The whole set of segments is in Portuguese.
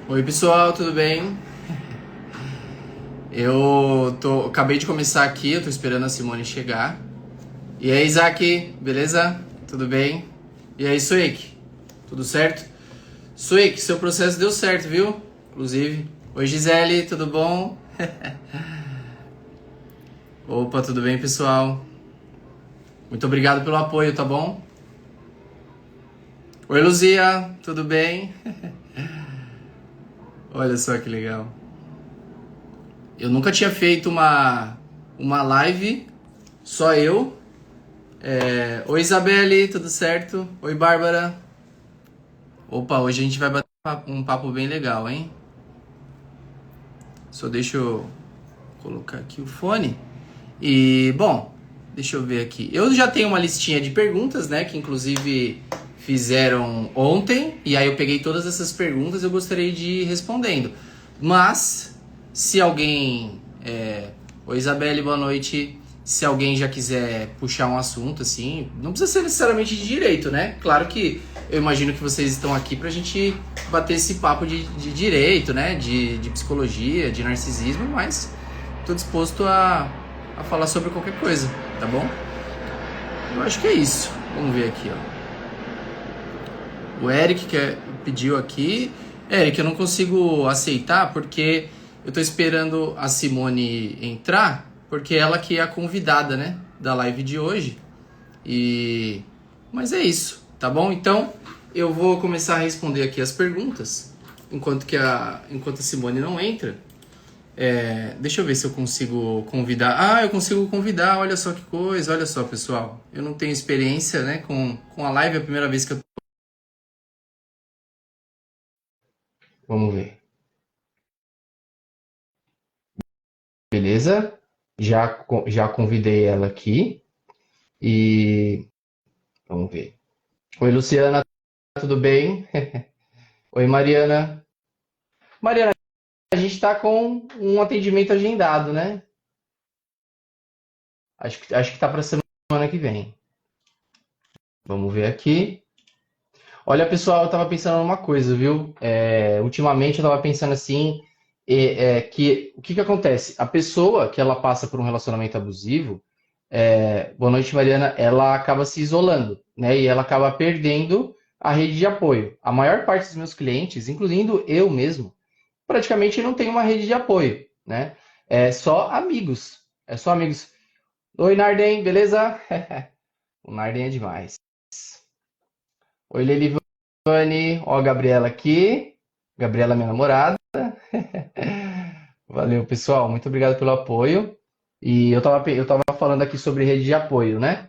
Oi pessoal, tudo bem? Acabei de começar aqui, eu tô esperando a Simone chegar. E aí, Isaac, beleza? Tudo bem? E aí, Suik, tudo certo? Suik, seu processo deu certo, viu? Inclusive. Oi, Gisele, tudo bom? Opa, tudo bem, pessoal? Muito obrigado pelo apoio, tá bom? Oi, Luzia, tudo bem? Olha só que legal. Eu nunca tinha feito uma live, só eu. Oi, Isabelle, tudo certo? Oi, Bárbara. Opa, hoje a gente vai bater um papo bem legal, hein? Só deixa eu colocar aqui o fone. E, bom, deixa eu ver aqui. Eu já tenho uma listinha de perguntas, né? Que inclusive fizeram ontem. E aí eu peguei todas essas perguntas e eu gostaria de ir respondendo. Mas, se alguém. Oi, Isabelle, boa noite. Se alguém já quiser puxar um assunto, assim, não precisa ser necessariamente de direito, né? Claro que eu imagino que vocês estão aqui pra gente bater esse papo de direito, né? De psicologia, de narcisismo, mas tô disposto a falar sobre qualquer coisa, tá bom? Eu acho que é isso. Vamos ver aqui, ó. O Eric pediu aqui. Eric, eu não consigo aceitar porque eu tô esperando a Simone entrar, porque ela que é a convidada, né, da live de hoje. E mas é isso, tá bom? Então, eu vou começar a responder aqui as perguntas enquanto a Simone não entra. Deixa eu ver se eu consigo convidar. Ah, eu consigo convidar, olha só que coisa, olha só, pessoal. Eu não tenho experiência, né, com a live, é a primeira vez que eu. Vamos ver. Beleza? Já convidei ela aqui e vamos ver. Oi, Luciana, tudo bem? Oi, Mariana. Mariana, a gente está com um atendimento agendado, né? Acho que tá para semana que vem. Vamos ver aqui. Olha, pessoal, eu tava pensando numa coisa, viu? Ultimamente eu tava pensando assim, que o que que acontece? A pessoa que ela passa por um relacionamento abusivo, boa noite, Mariana, ela acaba se isolando, né? E ela acaba perdendo a rede de apoio. A maior parte dos meus clientes, incluindo eu mesmo, praticamente não tem uma rede de apoio, né? É só amigos. É só amigos. Oi, Narden, beleza? O Narden é demais. Oi, Lelivane. Ó, a Gabriela aqui. Gabriela, minha namorada. Valeu, pessoal. Muito obrigado pelo apoio. E eu tava falando aqui sobre rede de apoio, né?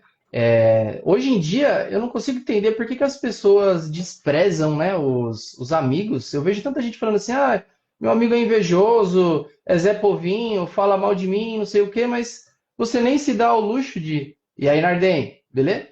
Hoje em dia, eu não consigo entender por que que as pessoas desprezam, né, os amigos. Eu vejo tanta gente falando assim, ah, meu amigo é invejoso, é Zé Povinho, fala mal de mim, não sei o quê, mas você nem se dá ao luxo de... E aí, Nardem, beleza?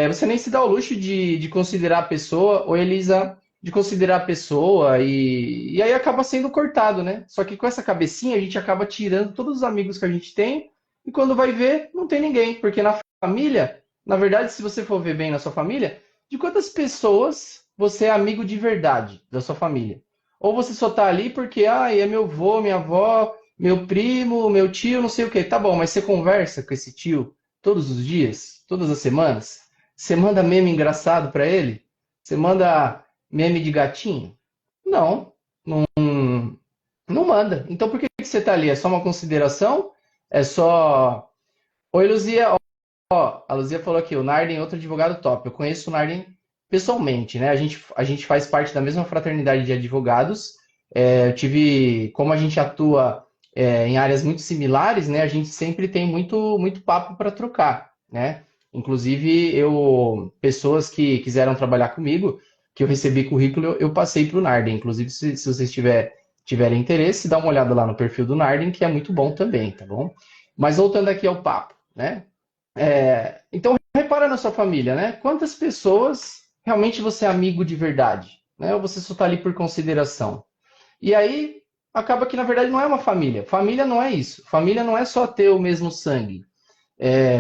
Você nem se dá ao luxo de considerar a pessoa, ou Elisa, de considerar a pessoa, e aí acaba sendo cortado, né? Só que com essa cabecinha a gente acaba tirando todos os amigos que a gente tem, e quando vai ver, não tem ninguém, porque na família, na verdade, se você for ver bem na sua família, de quantas pessoas você é amigo de verdade da sua família? Ou você só tá ali porque, ah, é meu avô, minha avó, meu primo, meu tio, não sei o quê. Tá bom, mas você conversa com esse tio todos os dias, todas as semanas? Você manda meme engraçado pra ele? Você manda meme de gatinho? Não, não manda. Então por que que você tá ali? É só uma consideração? É só. Oi, Luzia. Ó, a Luzia falou aqui, o Narden é outro advogado top. Eu conheço o Narden pessoalmente, né? A gente faz parte da mesma fraternidade de advogados. Eu tive, como a gente atua em áreas muito similares, né? A gente sempre tem muito, muito papo para trocar, né? Inclusive, pessoas que quiseram trabalhar comigo, que eu recebi currículo, eu passei para o Narden. Inclusive, se vocês tiverem interesse, dá uma olhada lá no perfil do Narden, que é muito bom também, tá bom? Mas voltando aqui ao papo, né? Então, repara na sua família, né? Quantas pessoas realmente você é amigo de verdade, né? Ou você só está ali por consideração? E aí, acaba que, na verdade, não é uma família. Família não é isso. Família não é só ter o mesmo sangue.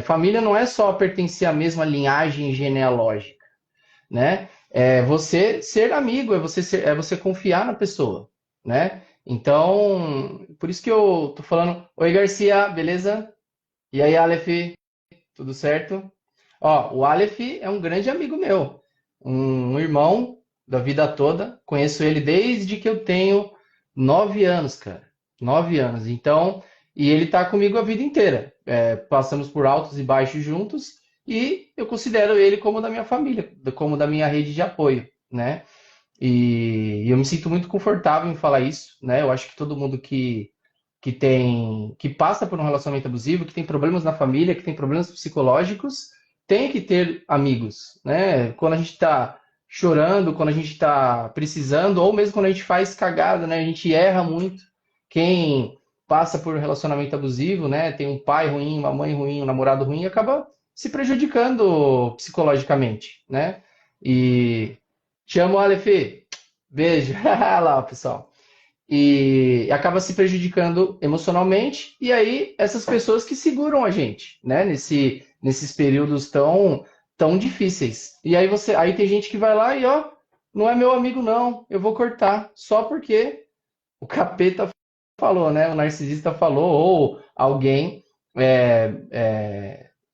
Família não é só pertencer à mesma linhagem genealógica, né? É você ser amigo, é você confiar na pessoa, né? Então, por isso que eu tô falando, oi Garcia, beleza? E aí, Aleph, tudo certo? Ó, o Aleph é um grande amigo meu, um irmão da vida toda. Conheço ele desde que eu tenho 9 anos, cara. 9 anos. Então, e ele tá comigo a vida inteira. Passamos por altos e baixos juntos e eu considero ele como da minha família, como da minha rede de apoio, né? E eu me sinto muito confortável em falar isso, né? Eu acho que todo mundo que passa por um relacionamento abusivo, que tem problemas na família, que tem problemas psicológicos, tem que ter amigos, né? Quando a gente está chorando, quando a gente está precisando, ou mesmo quando a gente faz cagada, né? A gente erra muito. Quem passa por um relacionamento abusivo, né? Tem um pai ruim, uma mãe ruim, um namorado ruim, acaba se prejudicando psicologicamente, né? E te amo, Aleph. Beijo. Lá, pessoal e acaba se prejudicando emocionalmente, e aí essas pessoas que seguram a gente, né, nesses períodos tão difíceis. E aí tem gente que vai lá e ó, não é meu amigo não, eu vou cortar, só porque o capeta falou, né, o narcisista falou, ou alguém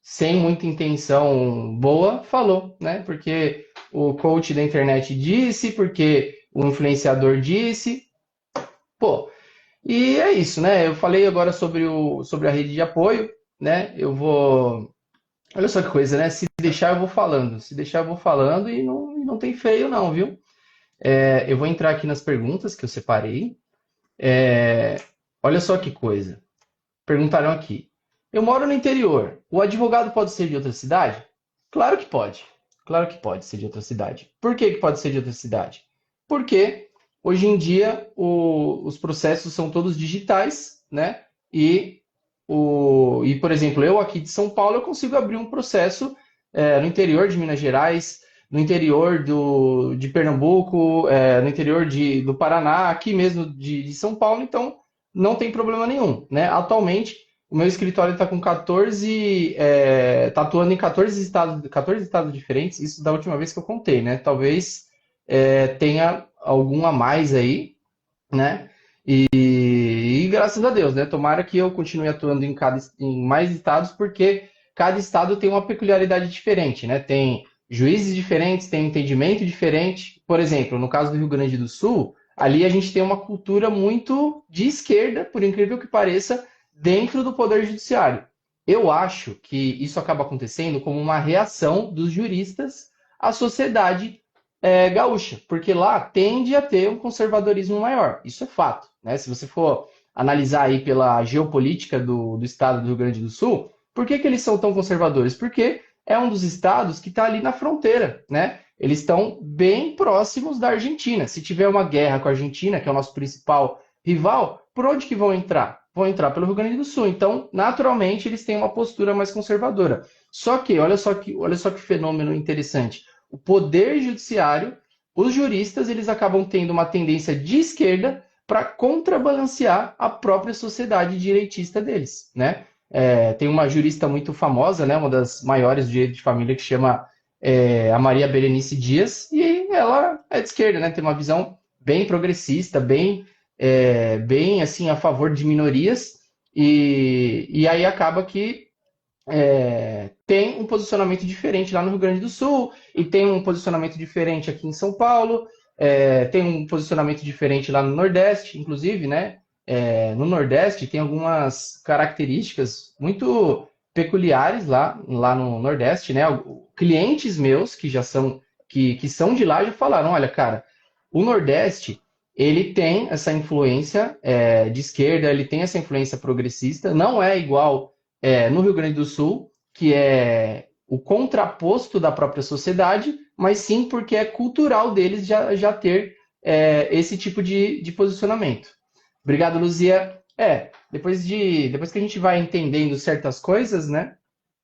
sem muita intenção boa falou, né, porque o coach da internet disse, porque o influenciador disse, pô, e é isso, né? Eu falei agora sobre a rede de apoio, né? Eu vou. Olha só que coisa, né? Se deixar, eu vou falando. Se deixar, eu vou falando e não tem feio, não, viu? Eu vou entrar aqui nas perguntas que eu separei. É, Olha só que coisa. Perguntaram aqui. Eu moro no interior. O advogado pode ser de outra cidade? Claro que pode. Claro que pode ser de outra cidade. Por que que pode ser de outra cidade? Porque hoje em dia os processos são todos digitais, né? Por exemplo, eu aqui de São Paulo eu consigo abrir um processo no interior de Minas Gerais, no interior de Pernambuco, no interior do Paraná, aqui mesmo de São Paulo, então não tem problema nenhum, né? Atualmente, o meu escritório está com 14, tá atuando em 14 estados diferentes, isso da última vez que eu contei, né? Talvez tenha algum a mais aí, né? E graças a Deus, né? Tomara que eu continue atuando em mais estados, porque cada estado tem uma peculiaridade diferente, né? Tem juízes diferentes, tem entendimento diferente. Por exemplo, no caso do Rio Grande do Sul, ali a gente tem uma cultura muito de esquerda, por incrível que pareça, dentro do Poder Judiciário. Eu acho que isso acaba acontecendo como uma reação dos juristas à sociedade gaúcha, porque lá tende a ter um conservadorismo maior. Isso é fato, né? Se você for analisar aí pela geopolítica do estado do Rio Grande do Sul, por que que eles são tão conservadores? Porque é um dos estados que está ali na fronteira, né? Eles estão bem próximos da Argentina. Se tiver uma guerra com a Argentina, que é o nosso principal rival, por onde que vão entrar? Vão entrar pelo Rio Grande do Sul. Então, naturalmente, eles têm uma postura mais conservadora. Só que, olha só que fenômeno interessante. O poder judiciário, os juristas, eles acabam tendo uma tendência de esquerda para contrabalancear a própria sociedade direitista deles, né? Tem uma jurista muito famosa, né, uma das maiores do direito de família, que chama a Maria Berenice Dias, e ela é de esquerda, né? Tem uma visão bem progressista, bem assim a favor de minorias, e aí acaba que tem um posicionamento diferente lá no Rio Grande do Sul, e tem um posicionamento diferente aqui em São Paulo, tem um posicionamento diferente lá no Nordeste, inclusive, né? No Nordeste tem algumas características muito peculiares lá no Nordeste, né? Clientes meus que são de lá já falaram, olha, cara, o Nordeste ele tem essa influência de esquerda, ele tem essa influência progressista, não é igual no Rio Grande do Sul, que é o contraposto da própria sociedade, mas sim porque é cultural deles já ter esse tipo de posicionamento. Obrigado, Luzia. Depois que a gente vai entendendo certas coisas, né,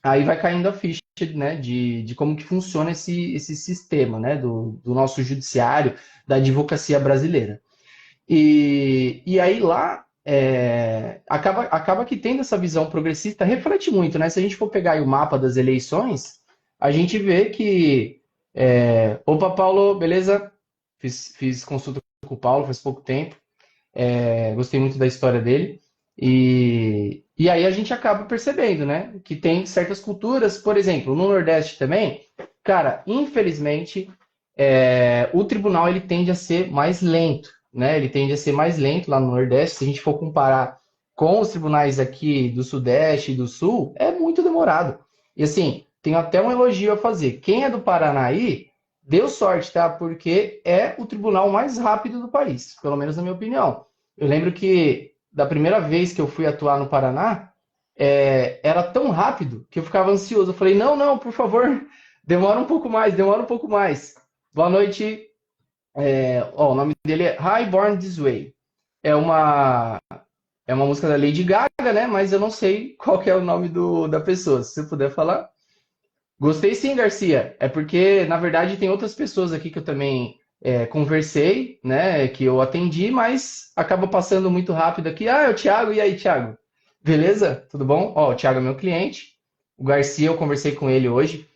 aí vai caindo a ficha, né, de como que funciona esse sistema, né, do nosso judiciário, da advocacia brasileira. E aí lá acaba que tendo essa visão progressista, reflete muito, né? Se a gente for pegar aí o mapa das eleições, a gente vê que Opa, Paulo, beleza? Fiz consulta com o Paulo faz pouco tempo. Gostei muito da história dele. E aí a gente acaba percebendo, né, que tem certas culturas, por exemplo, no Nordeste também, cara, infelizmente, o tribunal ele tende a ser mais lento, né? Ele tende a ser mais lento lá no Nordeste. Se a gente for comparar com os tribunais aqui do Sudeste e do Sul, é muito demorado. E assim, tenho até um elogio a fazer. Quem é do Paraná aí, deu sorte, tá? Porque é o tribunal mais rápido do país, pelo menos na minha opinião. Eu lembro que da primeira vez que eu fui atuar no Paraná, era tão rápido que eu ficava ansioso. Eu falei, não, não, por favor, demora um pouco mais, demora um pouco mais. Boa noite. O nome dele é High Born This Way. É uma, é uma música da Lady Gaga, né? Mas eu não sei qual que é o nome da pessoa. Se você puder falar. Gostei sim, Garcia. É porque, na verdade, tem outras pessoas aqui que eu também conversei, né? Que eu atendi, mas acaba passando muito rápido aqui. Ah, é o Thiago. E aí, Thiago? Beleza? Tudo bom? Ó, o Thiago é meu cliente. O Garcia, eu conversei com ele hoje.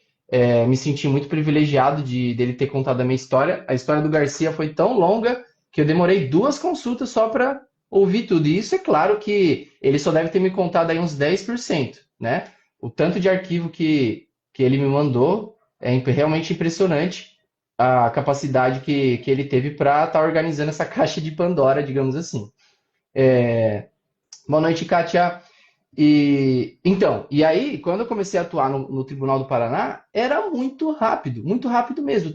Me senti muito privilegiado dele ter contado a minha história. A história do Garcia foi tão longa que eu demorei 2 consultas só para ouvir tudo. E isso é claro que ele só deve ter me contado aí uns 10%, né? O tanto de arquivo que ele me mandou realmente impressionante a capacidade que ele teve para estar organizando essa caixa de Pandora, digamos assim. Boa noite, Kátia. E aí, quando eu comecei a atuar no Tribunal do Paraná, era muito rápido mesmo.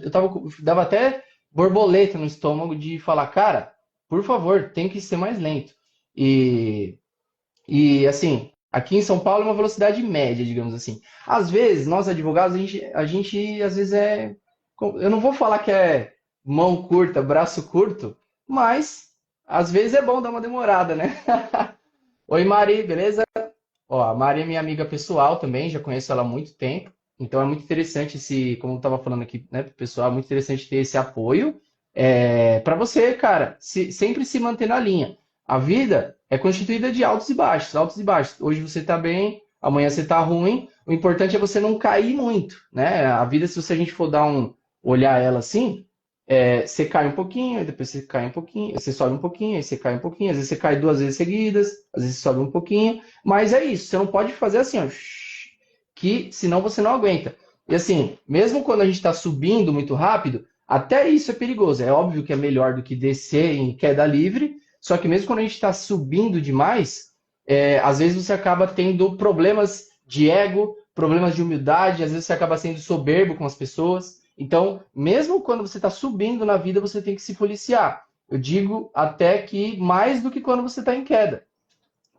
Dava até borboleta no estômago de falar, cara, por favor, tem que ser mais lento. E, e assim, aqui em São Paulo é uma velocidade média, digamos assim. Às vezes, nós advogados, a gente às vezes eu não vou falar que é mão curta, braço curto, mas às vezes é bom dar uma demorada, né? Oi, Mari, beleza? Ó, a Mari é minha amiga pessoal também, já conheço ela há muito tempo. Então é muito interessante como eu estava falando aqui, né, pro pessoal, é muito interessante ter esse apoio. Para você, cara, sempre se manter na linha. A vida é constituída de altos e baixos, altos e baixos. Hoje você está bem, amanhã você está ruim. O importante é você não cair muito, né? A vida, se a gente for olhar ela assim, você cai um pouquinho, aí depois você cai um pouquinho, você sobe um pouquinho, aí você cai um pouquinho, às vezes você cai 2 vezes seguidas, às vezes você sobe um pouquinho, mas é isso, você não pode fazer assim, ó, que senão você não aguenta. E assim, mesmo quando a gente está subindo muito rápido, até isso é perigoso. É óbvio que é melhor do que descer em queda livre, só que mesmo quando a gente está subindo demais, às vezes você acaba tendo problemas de ego, problemas de humildade, às vezes você acaba sendo soberbo com as pessoas. Então, mesmo quando você está subindo na vida, você tem que se policiar. Eu digo até que mais do que quando você está em queda.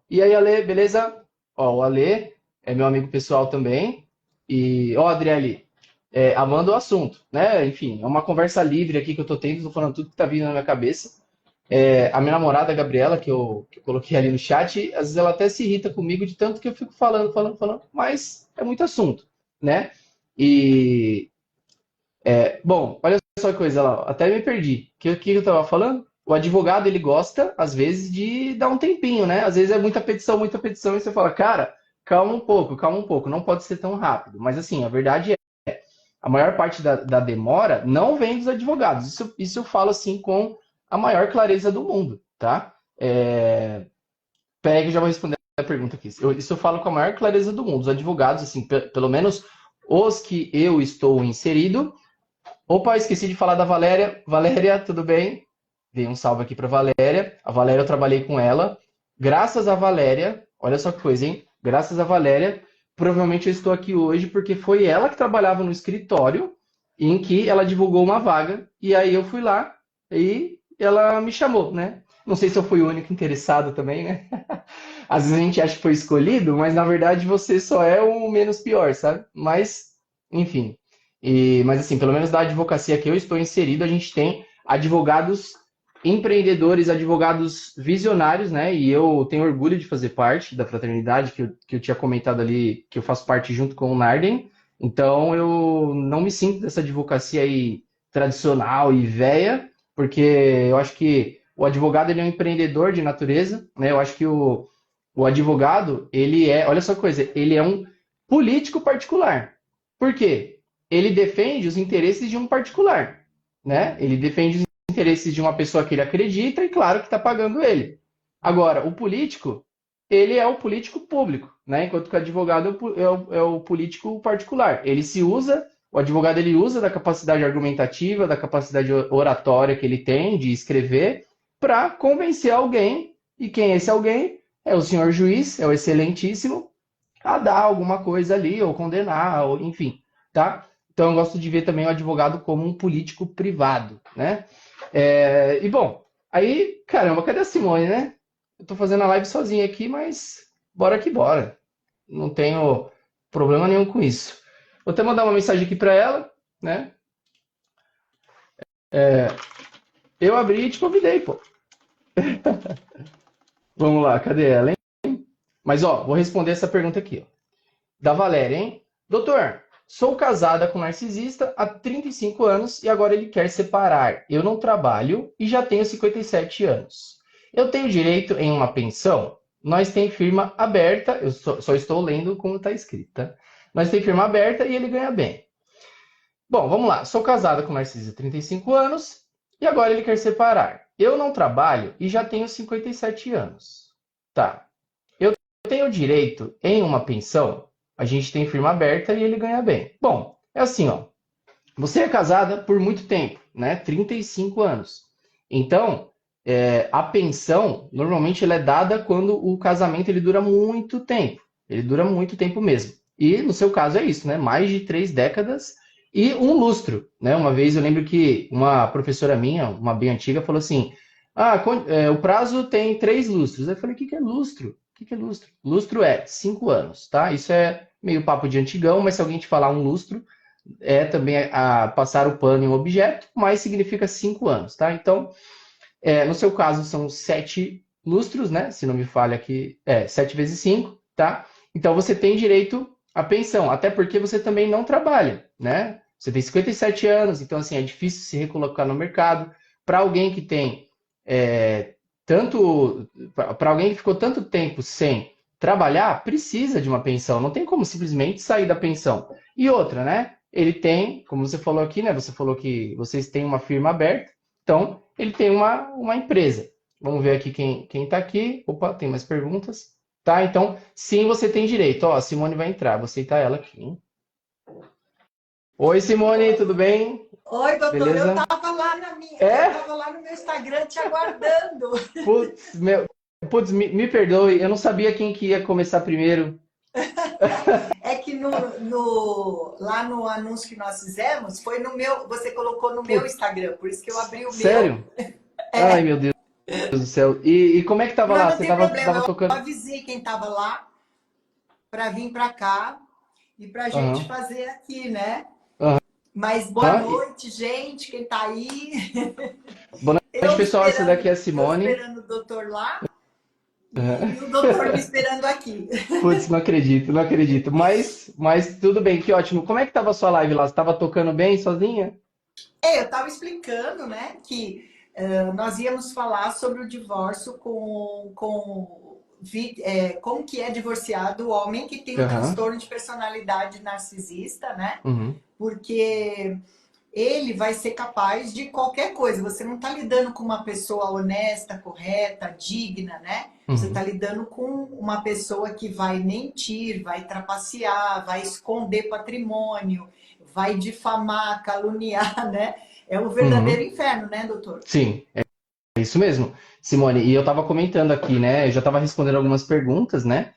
E aí, Ale, beleza? Ó, o Ale é meu amigo pessoal também. E, ó, Adriele, amando o assunto, né? Enfim, é uma conversa livre aqui que eu tô tendo, tô falando tudo que tá vindo na minha cabeça. A minha namorada, a Gabriela, que eu coloquei ali no chat, às vezes ela até se irrita comigo de tanto que eu fico falando, mas é muito assunto, né? E, bom, olha só que coisa lá, até me perdi. O que eu tava falando? O advogado, ele gosta, às vezes, de dar um tempinho, né? Às vezes é muita petição, e você fala, cara, calma um pouco, não pode ser tão rápido. Mas, assim, a verdade a maior parte da demora não vem dos advogados. Isso eu falo, assim, com a maior clareza do mundo, tá? Peraí que eu já vou responder a pergunta aqui. Isso eu falo com a maior clareza do mundo. Os advogados, assim, pelo menos os que eu estou inserido. Opa, esqueci de falar da Valéria. Valéria, tudo bem? Dei um salve aqui para Valéria. A Valéria, eu trabalhei com ela. Graças a Valéria, olha só que coisa, hein? Graças a Valéria, provavelmente eu estou aqui hoje porque foi ela que trabalhava no escritório em que ela divulgou uma vaga e aí eu fui lá e ela me chamou, né? Não sei se eu fui o único interessado também, né? Às vezes a gente acha que foi escolhido, mas na verdade você só é o menos pior, sabe? Mas, enfim. Mas assim, pelo menos da advocacia que eu estou inserido, a gente tem advogados empreendedores, advogados visionários, né? E eu tenho orgulho de fazer parte da fraternidade que eu tinha comentado ali, que eu faço parte junto com o Narden. Então eu não me sinto dessa advocacia aí tradicional e velha, porque eu acho que o advogado ele é um empreendedor de natureza, né? Eu acho que o advogado, olha só que coisa, ele é um político particular. Por quê? ele defende os interesses de um particular, né? Ele defende os interesses de uma pessoa que ele acredita e, claro, que está pagando ele. Agora, o político, ele é o político público, né? Enquanto que o advogado é o político particular. Ele se usa, o advogado ele usa da capacidade argumentativa, da capacidade oratória que ele tem de escrever para convencer alguém, e quem é esse alguém? É o senhor juiz, é o excelentíssimo, a dar alguma coisa ali, ou condenar, ou enfim, tá? Então eu gosto de ver também o advogado como um político privado, né? E bom, aí, caramba, cadê a Simone, né? Eu tô fazendo a live sozinha aqui, mas bora que bora. Não tenho problema nenhum com isso. Vou até mandar uma mensagem aqui para ela, né? Eu abri e te convidei, pô. Vamos lá, cadê ela, hein? Mas ó, vou responder essa pergunta aqui, ó. Da Valéria, hein? Doutor, sou casada com um narcisista há 35 anos e agora ele quer separar. Eu não trabalho e já tenho 57 anos. Eu tenho direito em uma pensão? Nós tem firma aberta, eu só estou lendo como está escrito, tá? Nós tem firma aberta e ele ganha bem. Bom, vamos lá. Sou casada com um narcisista há 35 anos e agora ele quer separar. Eu não trabalho e já tenho 57 anos. Tá. Eu tenho direito em uma pensão? A gente tem firma aberta e ele ganha bem. Bom, é assim, ó. Você é casada por muito tempo, né? 35 anos. Então, a pensão, normalmente, ela é dada quando o casamento ele dura muito tempo. Ele dura muito tempo mesmo. E, no seu caso, é isso, né? Mais de 3 décadas e um lustro, né? Uma vez eu lembro que uma professora minha, uma bem antiga, falou assim, o prazo tem 3 lustros. Eu falei, o que que é lustro? O que que é lustro? Lustro é 5 anos, tá? Isso é meio papo de antigão, mas se alguém te falar um lustro, é também passar o pano em um objeto, mas significa 5 anos, tá? Então, no seu caso, são 7 lustros, né? Se não me falha aqui, 7 vezes 5, tá? Então, você tem direito à pensão, até porque você também não trabalha, né? Você tem 57 anos, então, assim, é difícil se recolocar no mercado. Para alguém que tem tanto... Para alguém que ficou tanto tempo sem trabalhar, precisa de uma pensão. Não tem como simplesmente sair da pensão. E outra, né? Ele tem, como você falou aqui, né? Você falou que vocês têm uma firma aberta, então ele tem uma empresa. Vamos ver aqui quem está aqui. Opa, tem mais perguntas. Tá, então, sim, você tem direito. Ó, a Simone vai entrar, vou aceitar ela aqui, hein? Oi, Simone, tudo bem? Oi, doutor, eu Beleza? estava lá na minha, eu É? estava lá no meu Instagram te aguardando. Putz, me perdoe, eu não sabia quem que ia começar primeiro. É que lá no anúncio que nós fizemos, foi no meu, você colocou no meu Putz, Instagram, por isso que eu abri o meu. sério? Ai, meu Deus do céu. E como é que tava Mas lá? não Você tem problema, tava eu tocando. avisei quem estava lá para vir para cá e para a gente Aham, fazer aqui, né? aham. Mas boa noite, gente, quem está aí. Boa noite, pessoal. Essa daqui é a Eu Simone. esperando o doutor lá Aham. e o doutor me esperando aqui. Putz, não acredito, não acredito. Mas tudo bem, que ótimo. Como é que tava a sua live lá? Você tava tocando bem sozinha? Eu estava explicando, né, que nós íamos falar sobre o divórcio como que é divorciado o homem que tem um Aham. transtorno de personalidade narcisista, né? Uhum. Porque ele vai ser capaz de qualquer coisa. Você não está lidando com uma pessoa honesta, correta, digna, né? Você está Uhum. lidando com uma pessoa que vai mentir, vai trapacear, vai esconder patrimônio, vai difamar, caluniar, né? É o verdadeiro Uhum. inferno, né, doutor? Sim, é isso mesmo, Simone. E eu estava comentando aqui, né? Eu já estava respondendo algumas perguntas, né?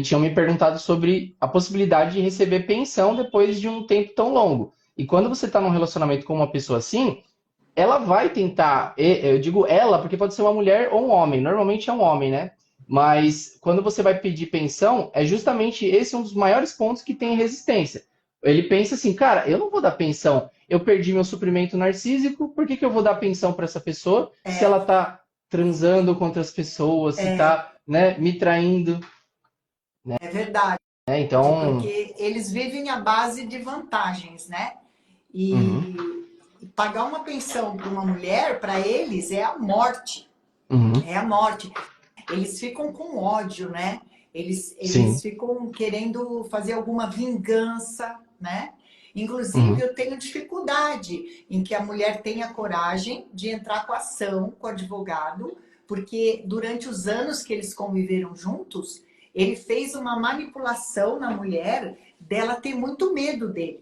Tinham me perguntado sobre a possibilidade de receber pensão depois de um tempo tão longo. E quando você está num relacionamento com uma pessoa assim, ela vai tentar, eu digo ela, porque pode ser uma mulher ou um homem, normalmente é um homem, né? Mas quando você vai pedir pensão, é justamente esse um dos maiores pontos que tem resistência. Ele pensa assim, cara, eu não vou dar pensão, eu perdi meu suprimento narcísico, por que que eu vou dar pensão para essa pessoa se É, ela tá transando com outras pessoas, se tá, né, me traindo, é verdade, né? Então, porque eles vivem à base de vantagens, né? uhum, E pagar uma pensão para uma mulher, para eles, é a morte. uhum, É a morte. Eles ficam com ódio, né? Eles sim, ficam querendo fazer alguma vingança, né? Inclusive, Uhum, eu tenho dificuldade em que a mulher tenha coragem de entrar com ação com o advogado, porque durante os anos que eles conviveram juntos, ele fez uma manipulação na mulher dela ter muito medo dele,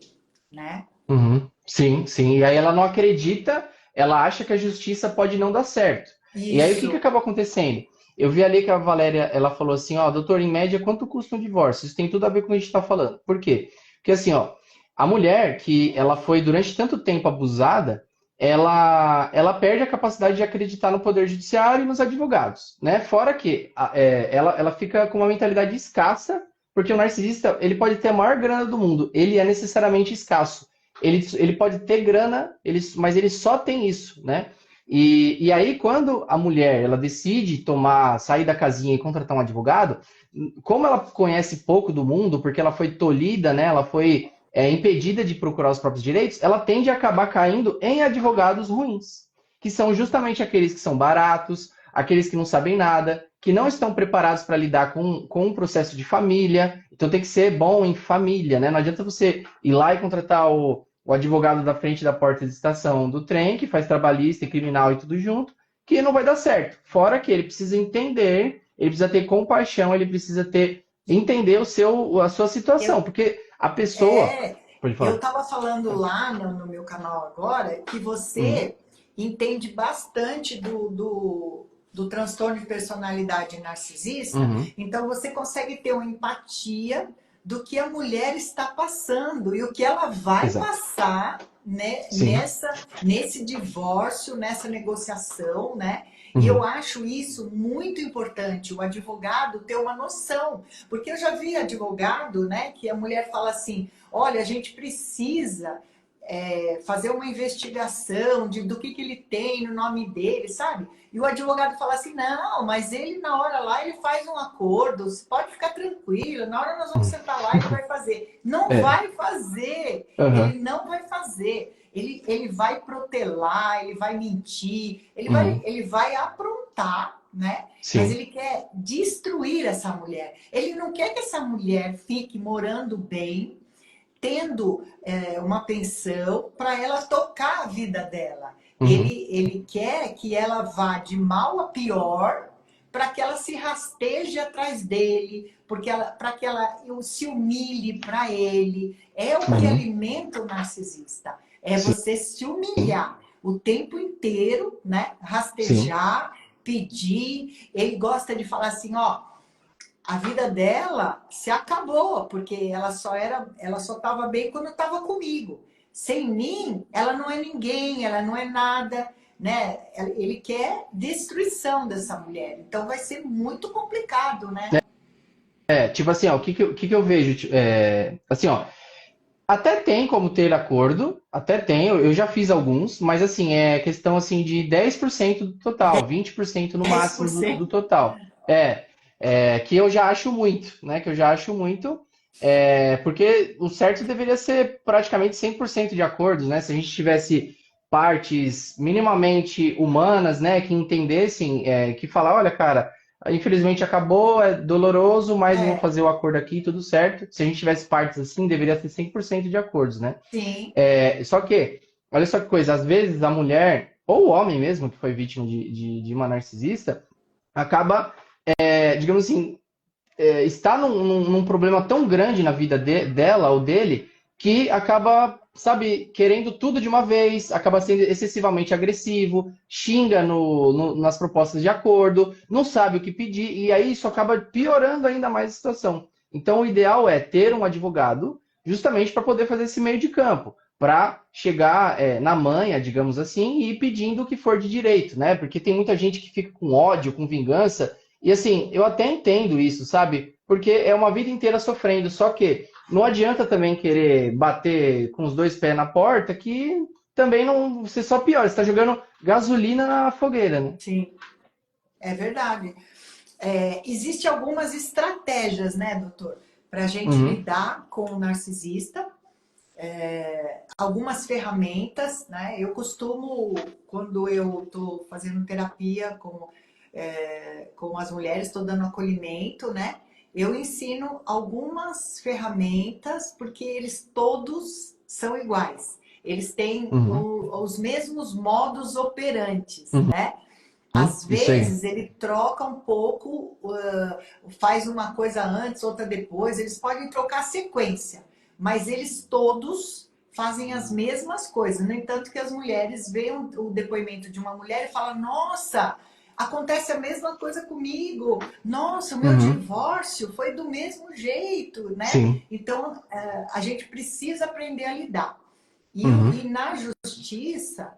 né? uhum. Sim, sim. E aí ela não acredita, ela acha que a justiça pode não dar certo. E aí o que que Isso. acabou acontecendo? Eu vi ali que a Valéria, ela falou assim, ó, doutor, em média, quanto custa um divórcio? Isso tem tudo a ver com o que a gente está falando. Por quê? Porque assim, ó, a mulher que ela foi durante tanto tempo abusada, ela perde a capacidade de acreditar no poder judiciário e nos advogados, né? Fora que ela fica com uma mentalidade escassa, porque o narcisista, ele pode ter a maior grana do mundo, ele é necessariamente escasso. Ele pode ter grana, mas ele só tem isso, né? E aí, quando a mulher ela decide sair da casinha e contratar um advogado, como ela conhece pouco do mundo, porque ela foi tolhida, né? Ela foi impedida de procurar os próprios direitos, ela tende a acabar caindo em advogados ruins, que são justamente aqueles que são baratos, aqueles que não sabem nada, que não estão preparados para lidar com um processo de família. Então tem que ser bom em família, né? Não adianta você ir lá e contratar o advogado da frente da porta de estação do trem, que faz trabalhista e criminal e tudo junto, que não vai dar certo. Fora que ele precisa entender, ele precisa ter compaixão, ele precisa entender a sua situação, Eu, porque a pessoa. É, Pode eu falar. estava falando lá no meu canal agora que Uhum, você entende bastante do transtorno de personalidade narcisista, uhum, então você consegue ter uma empatia do que a mulher está passando e o que ela vai exato. passar, né, Sim. nesse divórcio, nessa negociação, né? E eu Uhum, acho isso muito importante, o advogado ter uma noção. Porque eu já vi advogado, né, que a mulher fala assim: olha, a gente precisa fazer uma investigação do que ele tem no nome dele, sabe? E o advogado fala assim: não, mas ele na hora lá ele faz um acordo, você pode ficar tranquila, na hora nós vamos uhum. sentar lá e ele vai fazer. Não É. vai fazer, ele Aham. não vai fazer. Ele vai protelar, ele vai mentir, Uhum. ele vai aprontar, né? Mas Sim. ele quer destruir essa mulher. Ele não quer que essa mulher fique morando bem, tendo uma pensão para ela tocar a vida dela. Uhum. Ele quer que ela vá de mal a pior para que ela se rasteje atrás dele, para que ela se humilhe para ele. É o que Uhum. alimenta o narcisista. É Sim. você se humilhar o tempo inteiro, né? Sim. Rastejar, pedir. Ele gosta de falar assim, ó, a vida dela se acabou, porque ela só estava bem quando estava comigo. Sem mim, ela não é ninguém, ela não é nada, né? Ele quer destruição dessa mulher. Então vai ser muito complicado, né? Tipo assim, ó, o que que eu vejo? Assim, ó, até tem como ter acordo, até tem, eu já fiz alguns, mas assim, é questão assim de 10% do total, 20% no dez por máximo do cento total. Que eu já acho muito, né? Que eu já acho muito, porque o certo deveria ser praticamente 100% de acordos, né? Se a gente tivesse partes minimamente humanas, né, que entendessem, que falar, olha, cara, infelizmente acabou, é doloroso, mas eu vou É, fazer o acordo aqui, tudo certo. Se a gente tivesse partes assim, deveria ser 100% de acordos, né? sim. Só que, olha só que coisa, às vezes a mulher, ou o homem mesmo, que foi vítima de uma narcisista, acaba, digamos assim, está num problema tão grande na vida dela ou dele, que acaba, sabe, querendo tudo de uma vez, acaba sendo excessivamente agressivo, xinga nas propostas de acordo, não sabe o que pedir, e aí isso acaba piorando ainda mais a situação. Então, o ideal é ter um advogado, justamente para poder fazer esse meio de campo, para chegar na manha, digamos assim, e ir pedindo o que for de direito, né? Porque tem muita gente que fica com ódio, com vingança, e assim, eu até entendo isso, sabe? Porque é uma vida inteira sofrendo, só que não adianta também querer bater com os dois pés na porta, que também não, você só piora, você está jogando gasolina na fogueira, né? Sim, é verdade. Existem algumas estratégias, né, doutor, para a gente Uhum, lidar com o narcisista. Algumas ferramentas, né? Eu costumo, quando eu estou fazendo terapia com as mulheres, estou dando acolhimento, né? Eu ensino algumas ferramentas, porque eles todos são iguais. Eles têm Uhum. os mesmos modus operantes, Uhum. né? Às Isso aí. vezes ele troca um pouco, faz uma coisa antes, outra depois, eles podem trocar a sequência, mas eles todos fazem as mesmas coisas. No entanto, que as mulheres veem o depoimento de uma mulher e falam: nossa, acontece a mesma coisa comigo, nossa, o meu Uhum. divórcio foi do mesmo jeito, né? Sim. Então, a gente precisa aprender a lidar. E Uhum. na justiça,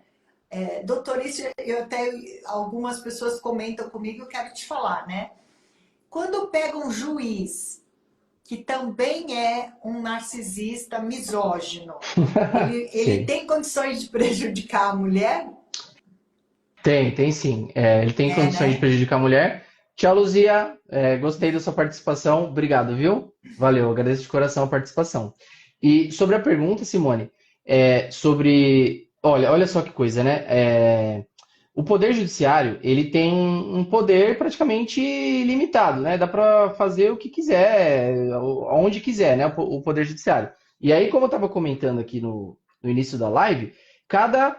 doutor, isso eu até algumas pessoas comentam comigo, eu quero te falar, né? Quando pega um juiz que também é um narcisista misógino, ele Sim. tem condições de prejudicar a mulher? Tem sim. Ele tem É, condições de né? prejudicar a mulher. Tchau, Luzia. Gostei da sua participação. Obrigado, viu? Valeu, agradeço de coração a participação. E sobre a pergunta, Simone, sobre. Olha só que coisa, né? O Poder Judiciário, ele tem um poder praticamente ilimitado, né? Dá para fazer o que quiser, aonde quiser, né? O Poder Judiciário. E aí, como eu estava comentando aqui no início da live, cada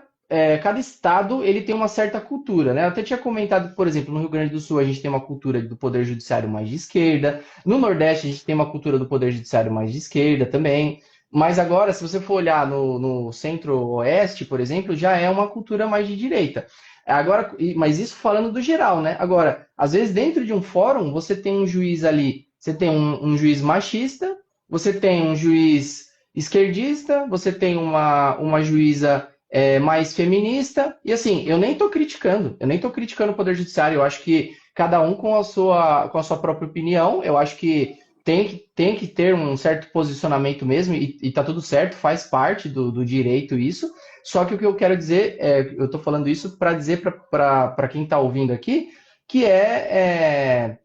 cada estado ele tem uma certa cultura, né? Eu até tinha comentado que, por exemplo, no Rio Grande do Sul a gente tem uma cultura do poder judiciário mais de esquerda, no Nordeste a gente tem uma cultura do poder judiciário mais de esquerda também, mas agora, se você for olhar no Centro-Oeste, por exemplo, já é uma cultura mais de direita. Agora, mas isso falando do geral, né? Agora, às vezes dentro de um fórum você tem um juiz ali, você tem um juiz machista, você tem um juiz esquerdista, você tem uma juíza mais feminista. E assim, eu nem estou criticando o Poder Judiciário, eu acho que cada um com a sua própria opinião, eu acho que tem que ter um certo posicionamento mesmo, e tá tudo certo, faz parte do direito isso. Só que o que eu quero dizer, eu estou falando isso para dizer para quem está ouvindo aqui, que é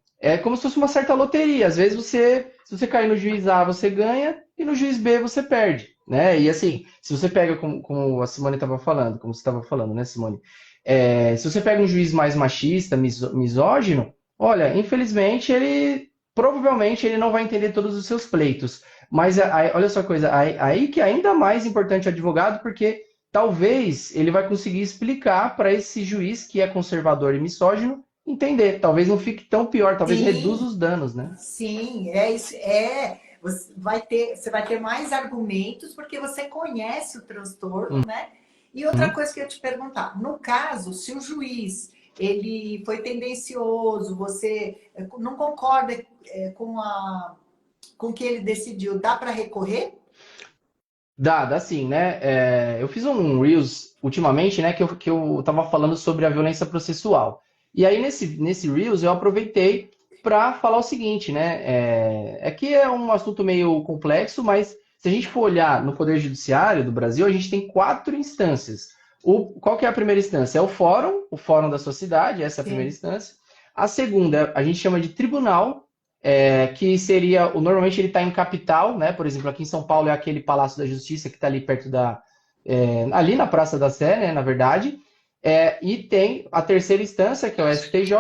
como se fosse uma certa loteria. Às vezes se você cair no juiz A, você ganha, e no juiz B você perde, né? E assim, se você pega, como a Simone estava falando, como você estava falando, né, Simone? Se você pega um juiz mais machista, misógino, olha, infelizmente provavelmente ele não vai entender todos os seus pleitos. Mas olha só a coisa, aí que é ainda mais importante o advogado, porque talvez ele vai conseguir explicar para esse juiz que é conservador e misógino entender. Talvez não fique tão pior, talvez reduza Sim, os danos, né? sim, é isso. Você vai ter mais argumentos porque você conhece o transtorno, né? E outra Uhum. coisa que eu ia te perguntar, no caso, se o juiz ele foi tendencioso, você não concorda com o que ele decidiu, dá para recorrer? Dá sim, né? Eu fiz um Reels ultimamente, né, que eu tava falando sobre a violência processual. E aí, nesse Reels, eu aproveitei para falar o seguinte, né? Que é um assunto meio complexo, mas se a gente for olhar no Poder Judiciário do Brasil, a gente tem quatro instâncias. Qual que é a primeira instância? É o fórum da sua cidade, essa é a primeira Sim, instância. A segunda, a gente chama de tribunal, que seria, normalmente ele está em capital, né? Por exemplo, aqui em São Paulo é aquele Palácio da Justiça que está ali perto ali na Praça da Sé, né? Na verdade. E tem a terceira instância, que é o STJ,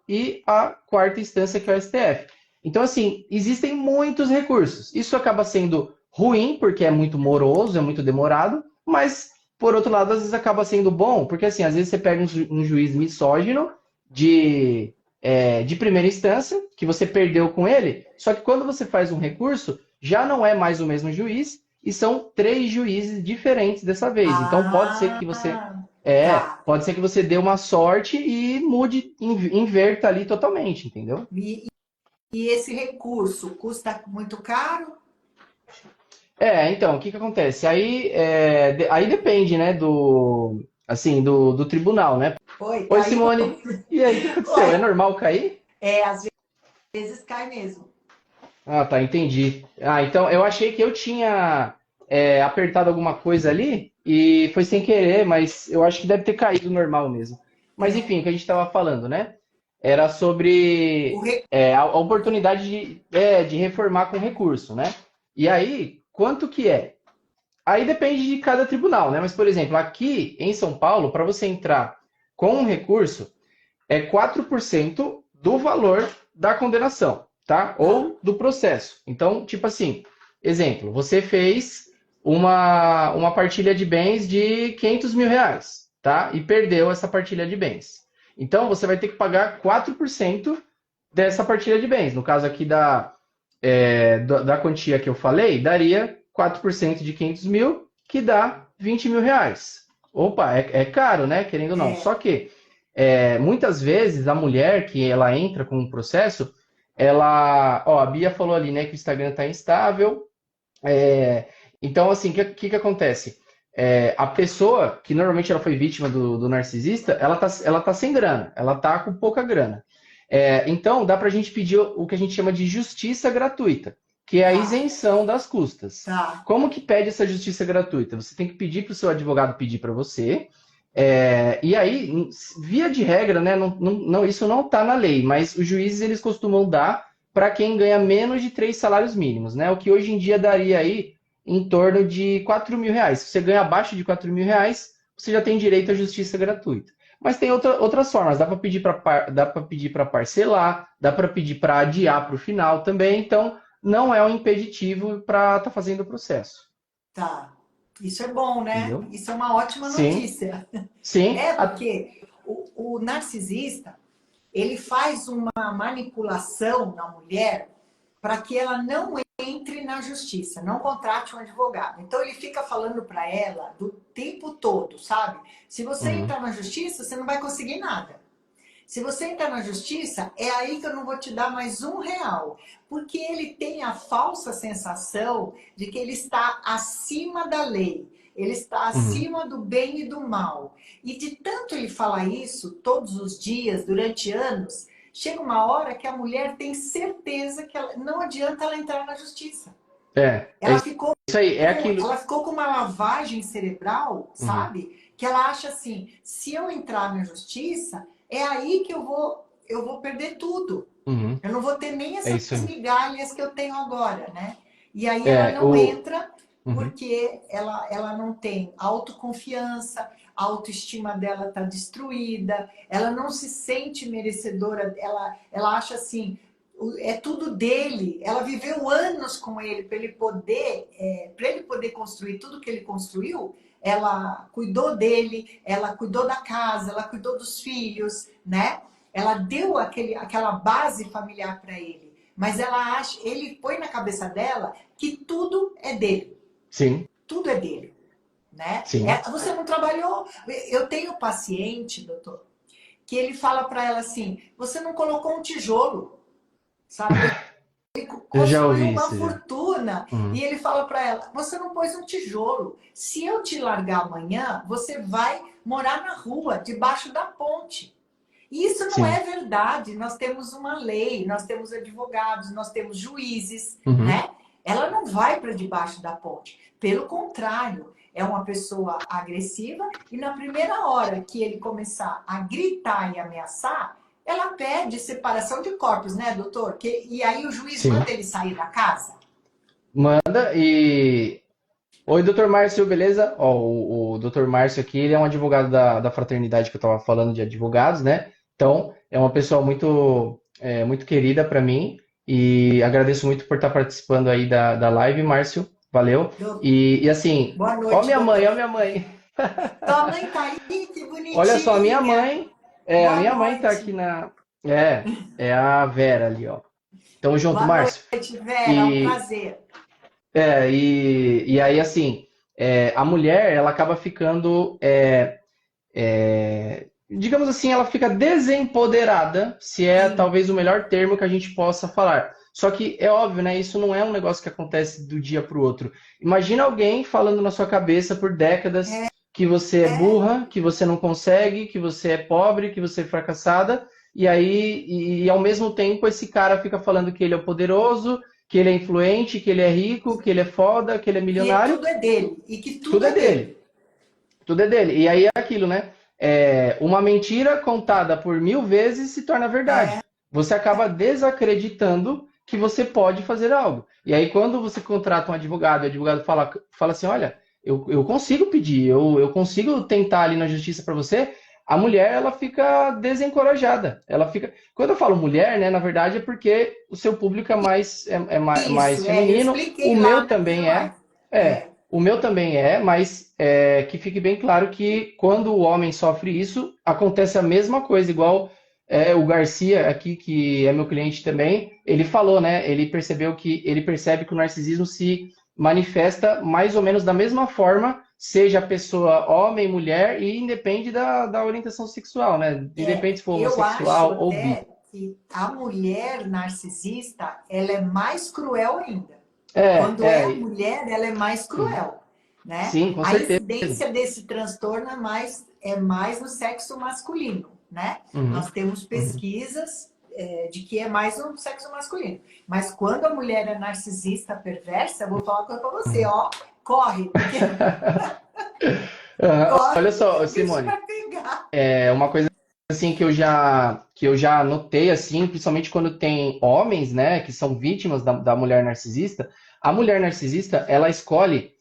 e a quarta instância, que é o STF. Então, assim, existem muitos recursos. Isso acaba sendo ruim, porque é muito moroso, é muito demorado, mas, por outro lado, às vezes acaba sendo bom, porque, assim, às vezes você pega um juiz misógino de primeira instância, que você perdeu com ele, só que quando você faz um recurso, já não é mais o mesmo juiz, e são três juízes diferentes dessa vez. Então pode ser ah, que você tá. pode ser que você dê uma sorte e mude, inverta ali totalmente, entendeu? E esse recurso custa muito caro? Então, o que que acontece? Aí depende, né, assim, do tribunal, né? Oi, Oi, caiu? Simone. E aí, o que aconteceu? É Oi, normal cair? às vezes cai mesmo. Ah, tá, entendi. Então eu achei que eu tinha apertado alguma coisa ali e foi sem querer, mas eu acho que deve ter caído normal mesmo. Mas enfim, o que a gente estava falando, né? Era O sobre re... a oportunidade de reformar com recurso, né? E aí, quanto que é? Aí depende de cada tribunal, né? Mas, por exemplo, aqui em São Paulo, para você entrar com um recurso, é 4% do valor da condenação, tá? Tá, Ou do processo. Então, tipo assim, exemplo, você fez uma partilha de bens de 500 mil reais, tá? E perdeu essa partilha de bens. Então, você vai ter que pagar 4% dessa partilha de bens. No caso aqui da quantia que eu falei, daria 4% de 500 mil, que dá 20 mil reais. Opa, é caro, né? Querendo ou não. É, Só que, muitas vezes, a mulher que ela entra com um processo, ó, a Bia falou ali, né, que o Instagram está instável, é, então, assim, o que acontece? A pessoa, que normalmente ela foi vítima do narcisista, ela tá sem grana, ela tá com pouca grana. Então, dá pra gente pedir o que a gente chama de justiça gratuita, que é a tá, isenção das custas. tá. Como que pede essa justiça gratuita? Você tem que pedir para o seu advogado pedir para você, e aí, via de regra, né, isso não está na lei, mas os juízes eles costumam dar para quem ganha menos de 3 salários mínimos, né? O que hoje em dia daria aí em torno de 4 mil reais. Se você ganha abaixo de 4 mil reais, você já tem direito à justiça gratuita. Mas tem outras formas, dá para pedir para parcelar, dá para pedir para adiar para o final também, então não é um impeditivo para estar fazendo o processo. Tá. Isso é bom, né? Entendeu? Isso é uma ótima Sim, notícia. sim. É porque o narcisista, ele faz uma manipulação na mulher para que ela não entre na justiça, não contrate um advogado. Então ele fica falando para ela do tempo todo, sabe? Se você Uhum, entrar na justiça, você não vai conseguir nada. Se você entrar na justiça, é aí que eu não vou te dar mais R$ 1. Porque ele tem a falsa sensação de que ele está acima da lei. Ele está uhum. acima do bem e do mal. E de tanto ele falar isso todos os dias, durante anos, chega uma hora que a mulher tem certeza que não adianta ela entrar na justiça. É Ela isso ficou aí, é aquilo. ela ficou com uma lavagem cerebral, Uhum, sabe? Que ela acha assim, se eu entrar na justiça, é aí que eu vou perder tudo. uhum. Eu não vou ter nem É essas isso aí. migalhas que eu tenho agora, né? E aí ela É, não o, entra uhum, porque ela não tem autoconfiança, a autoestima dela está destruída, ela não se sente merecedora, ela acha assim, é tudo dele. Ela viveu anos com ele para ele poder construir tudo que ele construiu. Ela cuidou dele, ela cuidou da casa, ela cuidou dos filhos, né? Ela deu aquela base familiar para ele. Mas ela acha, ele põe na cabeça dela que tudo é dele. sim, Tudo é dele, né? sim. Você não trabalhou. Eu tenho paciente, doutor, que ele fala para ela assim: você não colocou um tijolo, sabe? Eu já Construiu ouvi uma isso já. fortuna Uhum, e ele fala para ela: você não pôs um tijolo. Se eu te largar amanhã, você vai morar na rua, debaixo da ponte. E isso não é sim. verdade. Nós temos uma lei, nós temos advogados, nós temos juízes, Uhum, né? Ela não vai para debaixo da ponte. Pelo contrário, é uma pessoa agressiva e na primeira hora que ele começar a gritar e ameaçar, ela pede separação de corpos, né, doutor? E aí o juiz sim. manda ele sair da casa. Manda e. Oi, doutor Márcio, beleza? Ó, o doutor Márcio aqui, ele é um advogado da fraternidade que eu estava falando de advogados, né? Então, é uma pessoa muito querida para mim e agradeço muito por estar participando aí da live, Márcio. Valeu. E assim, Boa ó noite, minha mãe, ó doutor. minha mãe. Tua mãe tá aí, que Olha só, a minha bonitinha. mãe, a Boa minha mãe tá noite. aqui é a Vera ali, ó. Tamo junto, Boa Márcio. noite, Vera. É um E, prazer. e aí, assim, a mulher, ela acaba ficando, digamos assim, ela fica desempoderada, se é Sim. talvez o melhor termo que a gente possa falar. Só que é óbvio, né? Isso não é um negócio que acontece do dia para o outro. Imagina alguém falando na sua cabeça por décadas que você é É, burra, que você não consegue, que você é pobre, que você é fracassada, e ao mesmo tempo esse cara fica falando que ele é o poderoso, que ele é influente, que ele é rico, que ele é foda, que ele é que milionário, tudo é dele. E que tudo tudo é é dele. dele. Tudo é dele. E aí é aquilo, né? Uma mentira contada por 1000 vezes se torna verdade. É, Você acaba desacreditando que você pode fazer algo. E aí, quando você contrata um advogado, e o advogado fala assim: olha, eu consigo pedir, eu consigo tentar ali na justiça para você. A mulher, ela fica desencorajada. Ela fica. Quando eu falo mulher, né, na verdade é porque o seu público é mais isso, mais eu feminino. O expliquei lá meu na minha também é. live. É. É. O meu também mas que fique bem claro que quando o homem sofre isso, acontece a mesma coisa, igual o Garcia aqui, que é meu cliente também, ele falou, né? Ele percebe que o narcisismo se manifesta mais ou menos da mesma forma, seja a pessoa homem, mulher, e independe da orientação sexual, né? Independe se for Eu acho homossexual ou bi. até que a mulher narcisista, ela é mais cruel ainda. É, Quando é a é, mulher, ela é mais uhum. cruel, né? Sim, com A certeza. incidência desse transtorno é mais no sexo masculino, né? Uhum, Nós temos uhum. pesquisas de que é mais no sexo masculino. Mas quando a mulher é narcisista, perversa, eu vou falar uma coisa pra você, ó, corre, porque corre, Olha porque só, o bicho Simone, vai pegar. é uma coisa assim que eu já notei assim, principalmente quando tem homens, né, que são vítimas da mulher narcisista. A mulher narcisista, ela escolhe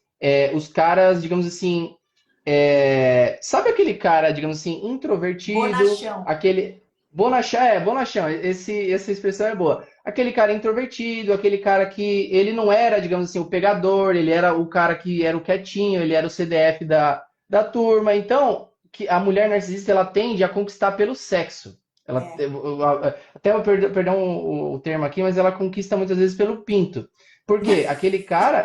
os caras, digamos assim, sabe aquele cara, digamos assim, introvertido, Bonachão. aquele bonachão, essa expressão é boa. Aquele cara introvertido, aquele cara que ele não era, digamos assim, o pegador, ele era o cara que era o quietinho, ele era o CDF da turma. Então, que a mulher narcisista ela tende a conquistar pelo sexo. Ela, É, até perdão o termo aqui, mas ela conquista muitas vezes pelo pinto. Por quê? Aquele cara.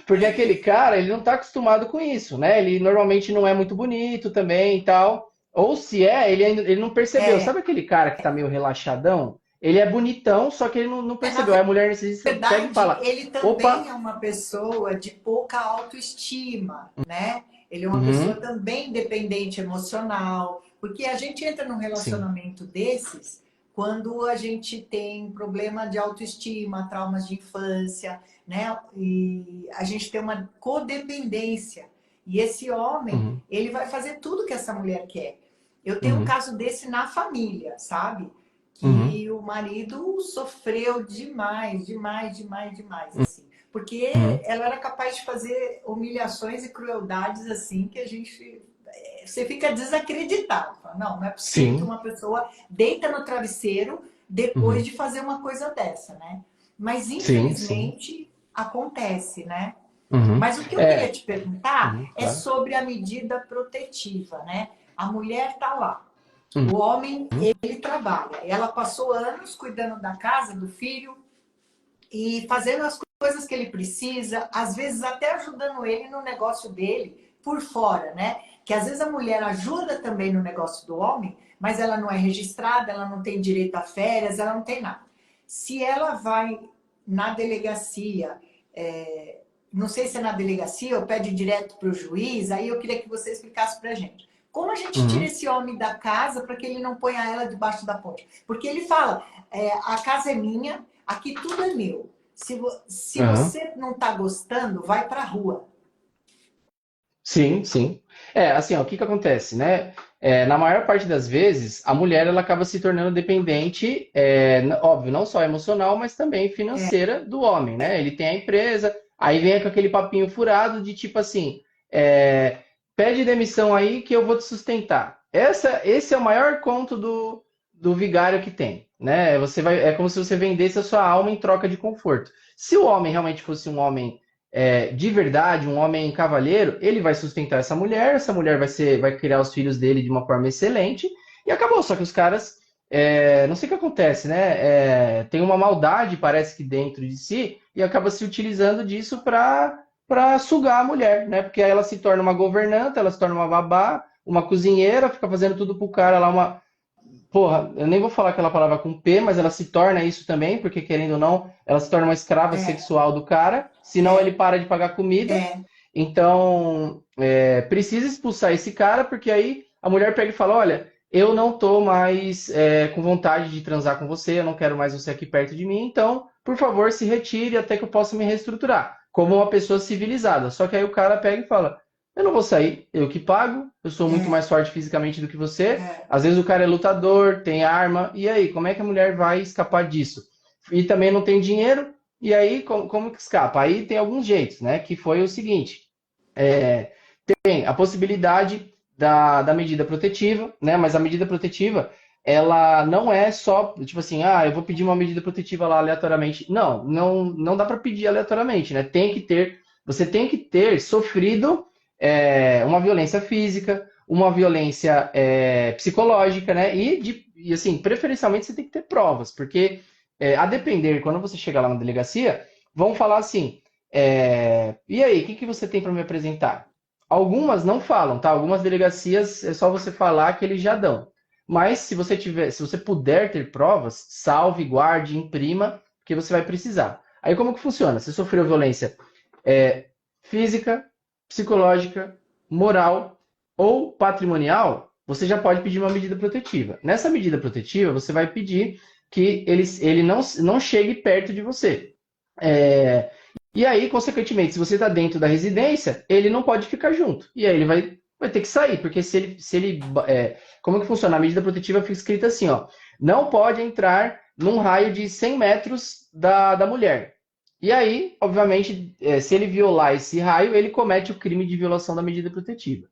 Porque aquele cara, ele não está acostumado com isso, né? Ele normalmente não é muito bonito também e tal. Ou se ele não percebeu. é, Sabe aquele cara que tá meio relaxadão? Ele é bonitão, só que ele não na percebeu. Aí a mulher narcisista pega e verdade, fala: ele também opa, é uma pessoa de pouca autoestima, né? Ele é uma pessoa uhum, também dependente emocional, porque a gente entra num sim, relacionamento desses quando a gente tem problema de autoestima, traumas de infância, né? E a gente tem uma codependência. E esse homem, uhum, ele vai fazer tudo que essa mulher quer. Eu tenho um uhum, caso desse na família, sabe? uhum, Que o marido sofreu demais, demais, demais, demais, assim. Porque uhum, ela era capaz de fazer humilhações e crueldades assim que a gente... Você fica desacreditado. Fala, não, não é possível que sim, uma pessoa deita no travesseiro depois uhum, de fazer uma coisa dessa, né? Mas sim, sim, infelizmente acontece, né? uhum, Mas o que eu queria te perguntar é claro, sobre a medida protetiva, né? A mulher tá lá, uhum, o homem, ele trabalha. Ela passou anos cuidando da casa, do filho e fazendo as coisas que ele precisa, às vezes até ajudando ele no negócio dele por fora, né? Que às vezes a mulher ajuda também no negócio do homem, mas ela não é registrada, ela não tem direito a férias, ela não tem nada. Se ela vai na delegacia, não sei se é na delegacia ou pede direto para o juiz, aí eu queria que você explicasse para a gente. Como a gente tira uhum, esse homem da casa para que ele não ponha ela debaixo da ponte? Porque ele fala, a casa é minha, aqui tudo é meu. Se uhum. você não está gostando, vai para a rua. Sim, sim. Assim, ó, o que que acontece, né? Na maior parte das vezes, a mulher ela acaba se tornando dependente, óbvio, não só emocional, mas também financeira do homem, né? Ele tem a empresa, aí vem com aquele papinho furado de tipo assim, é, pede demissão aí que eu vou te sustentar. Esse é o maior conto do vigário que tem, né? É como se você vendesse a sua alma em troca de conforto. Se o homem realmente fosse um homem de verdade, um homem cavalheiro, ele vai sustentar essa mulher vai criar os filhos dele de uma forma excelente, e acabou. Só que os caras, não sei o que acontece, né? Tem uma maldade, parece que dentro de si, e acaba se utilizando disso para sugar a mulher, né? Porque aí ela se torna uma governanta, ela se torna uma babá, uma cozinheira, fica fazendo tudo pro cara lá, porra, eu nem vou falar aquela palavra com P, mas ela se torna isso também, porque querendo ou não, ela se torna uma escrava É, sexual do cara, senão ele é, para de pagar comida. é, Então, precisa expulsar esse cara, porque aí a mulher pega e fala: Olha, eu não tô mais com vontade de transar com você, eu não quero mais você aqui perto de mim, então, por favor, se retire até que eu possa me reestruturar, como uma pessoa civilizada. Só que aí o cara pega e fala: Eu não vou sair, eu que pago, eu sou muito mais é, forte fisicamente do que você. é. Às vezes o cara é lutador, tem arma, e aí, como é que a mulher vai escapar disso? E também não tem dinheiro, e aí como que escapa? Aí tem alguns jeitos, né? Que foi o seguinte: tem a possibilidade da medida protetiva, né? Mas a medida protetiva, ela não é só, tipo assim, eu vou pedir uma medida protetiva lá aleatoriamente. Não dá para pedir aleatoriamente, né? Tem que ter. você tem que ter sofrido uma violência física, uma violência psicológica, né? E assim, preferencialmente você tem que ter provas, porque a depender, quando você chegar lá na delegacia, vão falar assim, e aí, o que você tem para me apresentar? Algumas não falam, tá? Algumas delegacias é só você falar que eles já dão. Mas se você puder ter provas, salve, guarde, imprima, porque você vai precisar. Aí como que funciona? Você sofreu violência física, psicológica, moral ou patrimonial, você já pode pedir uma medida protetiva. Nessa medida protetiva, você vai pedir que ele não chegue perto de você. E aí, consequentemente, se você está dentro da residência, ele não pode ficar junto. E aí ele vai ter que sair, porque como que funciona? A medida protetiva fica escrita assim, ó, não pode entrar num raio de 100 metros da mulher. E aí, obviamente, se ele violar esse raio, ele comete o crime de violação da medida protetiva.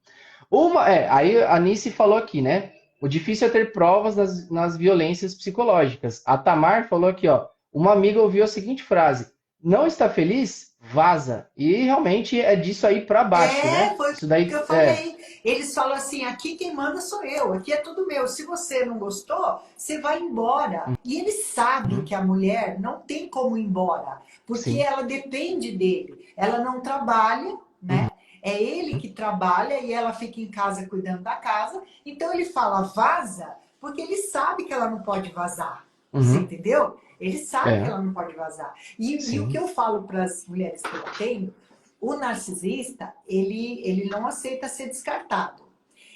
Aí a Nice falou aqui, né? O difícil é ter provas nas violências psicológicas. A Tamar falou aqui, ó, uma amiga ouviu a seguinte frase: não está feliz? Vaza. E realmente é disso aí para baixo, né? Foi o Isso daí que eu falei. Eles falam assim, aqui quem manda sou eu, aqui é tudo meu. Se você não gostou, você vai embora. E eles sabem Uhum, que a mulher não tem como ir embora, porque sim. ela depende dele. Ela não trabalha, Uhum, né? É ele que trabalha e ela fica em casa cuidando da casa. Então ele fala vaza, porque ele sabe que ela não pode vazar. Você uhum, entendeu? Ele sabe que é, ela não pode vazar. E o que sim. eu falo para as mulheres que eu tenho, o narcisista, ele não aceita ser descartado.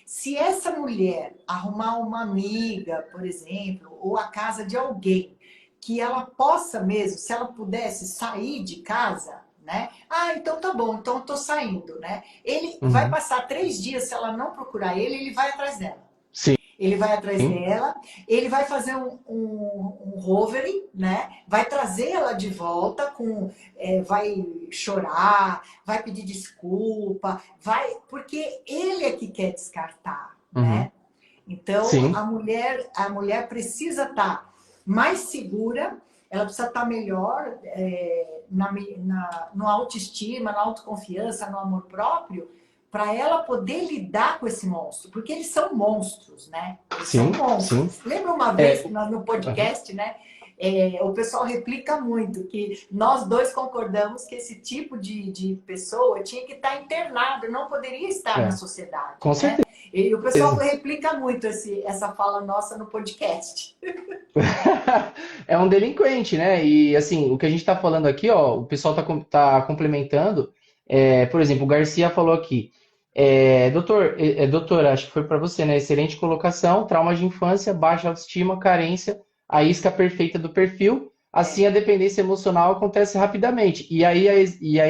Se essa mulher arrumar uma amiga, por exemplo, ou a casa de alguém, que ela possa mesmo, se ela pudesse sair de casa, né? Ah, então tá bom, então eu tô saindo, né? Ele vai Uhum, passar 3 dias, se ela não procurar ele vai atrás dela. sim. Ele vai atrás dela, ele vai fazer um hovering, né? Vai trazer ela de volta, vai chorar, vai pedir desculpa, porque ele é que quer descartar, Uhum, né? Então sim. a mulher precisa estar mais segura, ela precisa estar melhor no autoestima, na autoconfiança, no amor próprio, para ela poder lidar com esse monstro, porque eles são monstros, né? Eles são Sim, sim. monstros. Lembra uma vez É, que nós no uhum, podcast, né? O pessoal replica muito que nós dois concordamos que esse tipo de pessoa tinha que estar internado, não poderia estar na é, sociedade, com né? certeza. E o pessoal replica muito essa fala nossa no podcast. É um delinquente, né? E assim, o que a gente está falando aqui, ó, o pessoal tá complementando. Por exemplo, o Garcia falou aqui. Doutor, acho que foi para você, né? Excelente colocação, trauma de infância, baixa autoestima, carência, a isca perfeita do perfil. Assim, É. a dependência emocional acontece rapidamente. E aí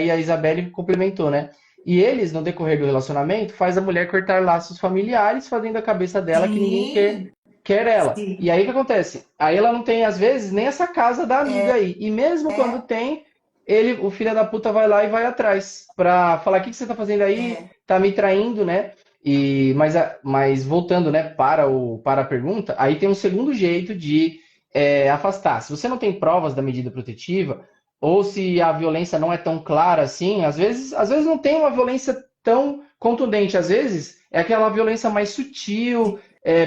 a Isabelle complementou, né? E eles, no decorrer do relacionamento, faz a mulher cortar laços familiares, fazendo a cabeça dela que ninguém quer, Sim, quer ela. E sim. aí o que acontece? Aí ela não tem, às vezes, nem essa casa da amiga aí. E mesmo quando É, tem, o filho da puta vai lá e vai atrás pra falar: o que você tá fazendo aí? é. Tá me traindo, né? Mas voltando, né, para a pergunta, aí tem um segundo jeito de afastar. Se você não tem provas da medida protetiva, ou se a violência não é tão clara assim, às vezes não tem uma violência tão contundente, às vezes é aquela violência mais sutil,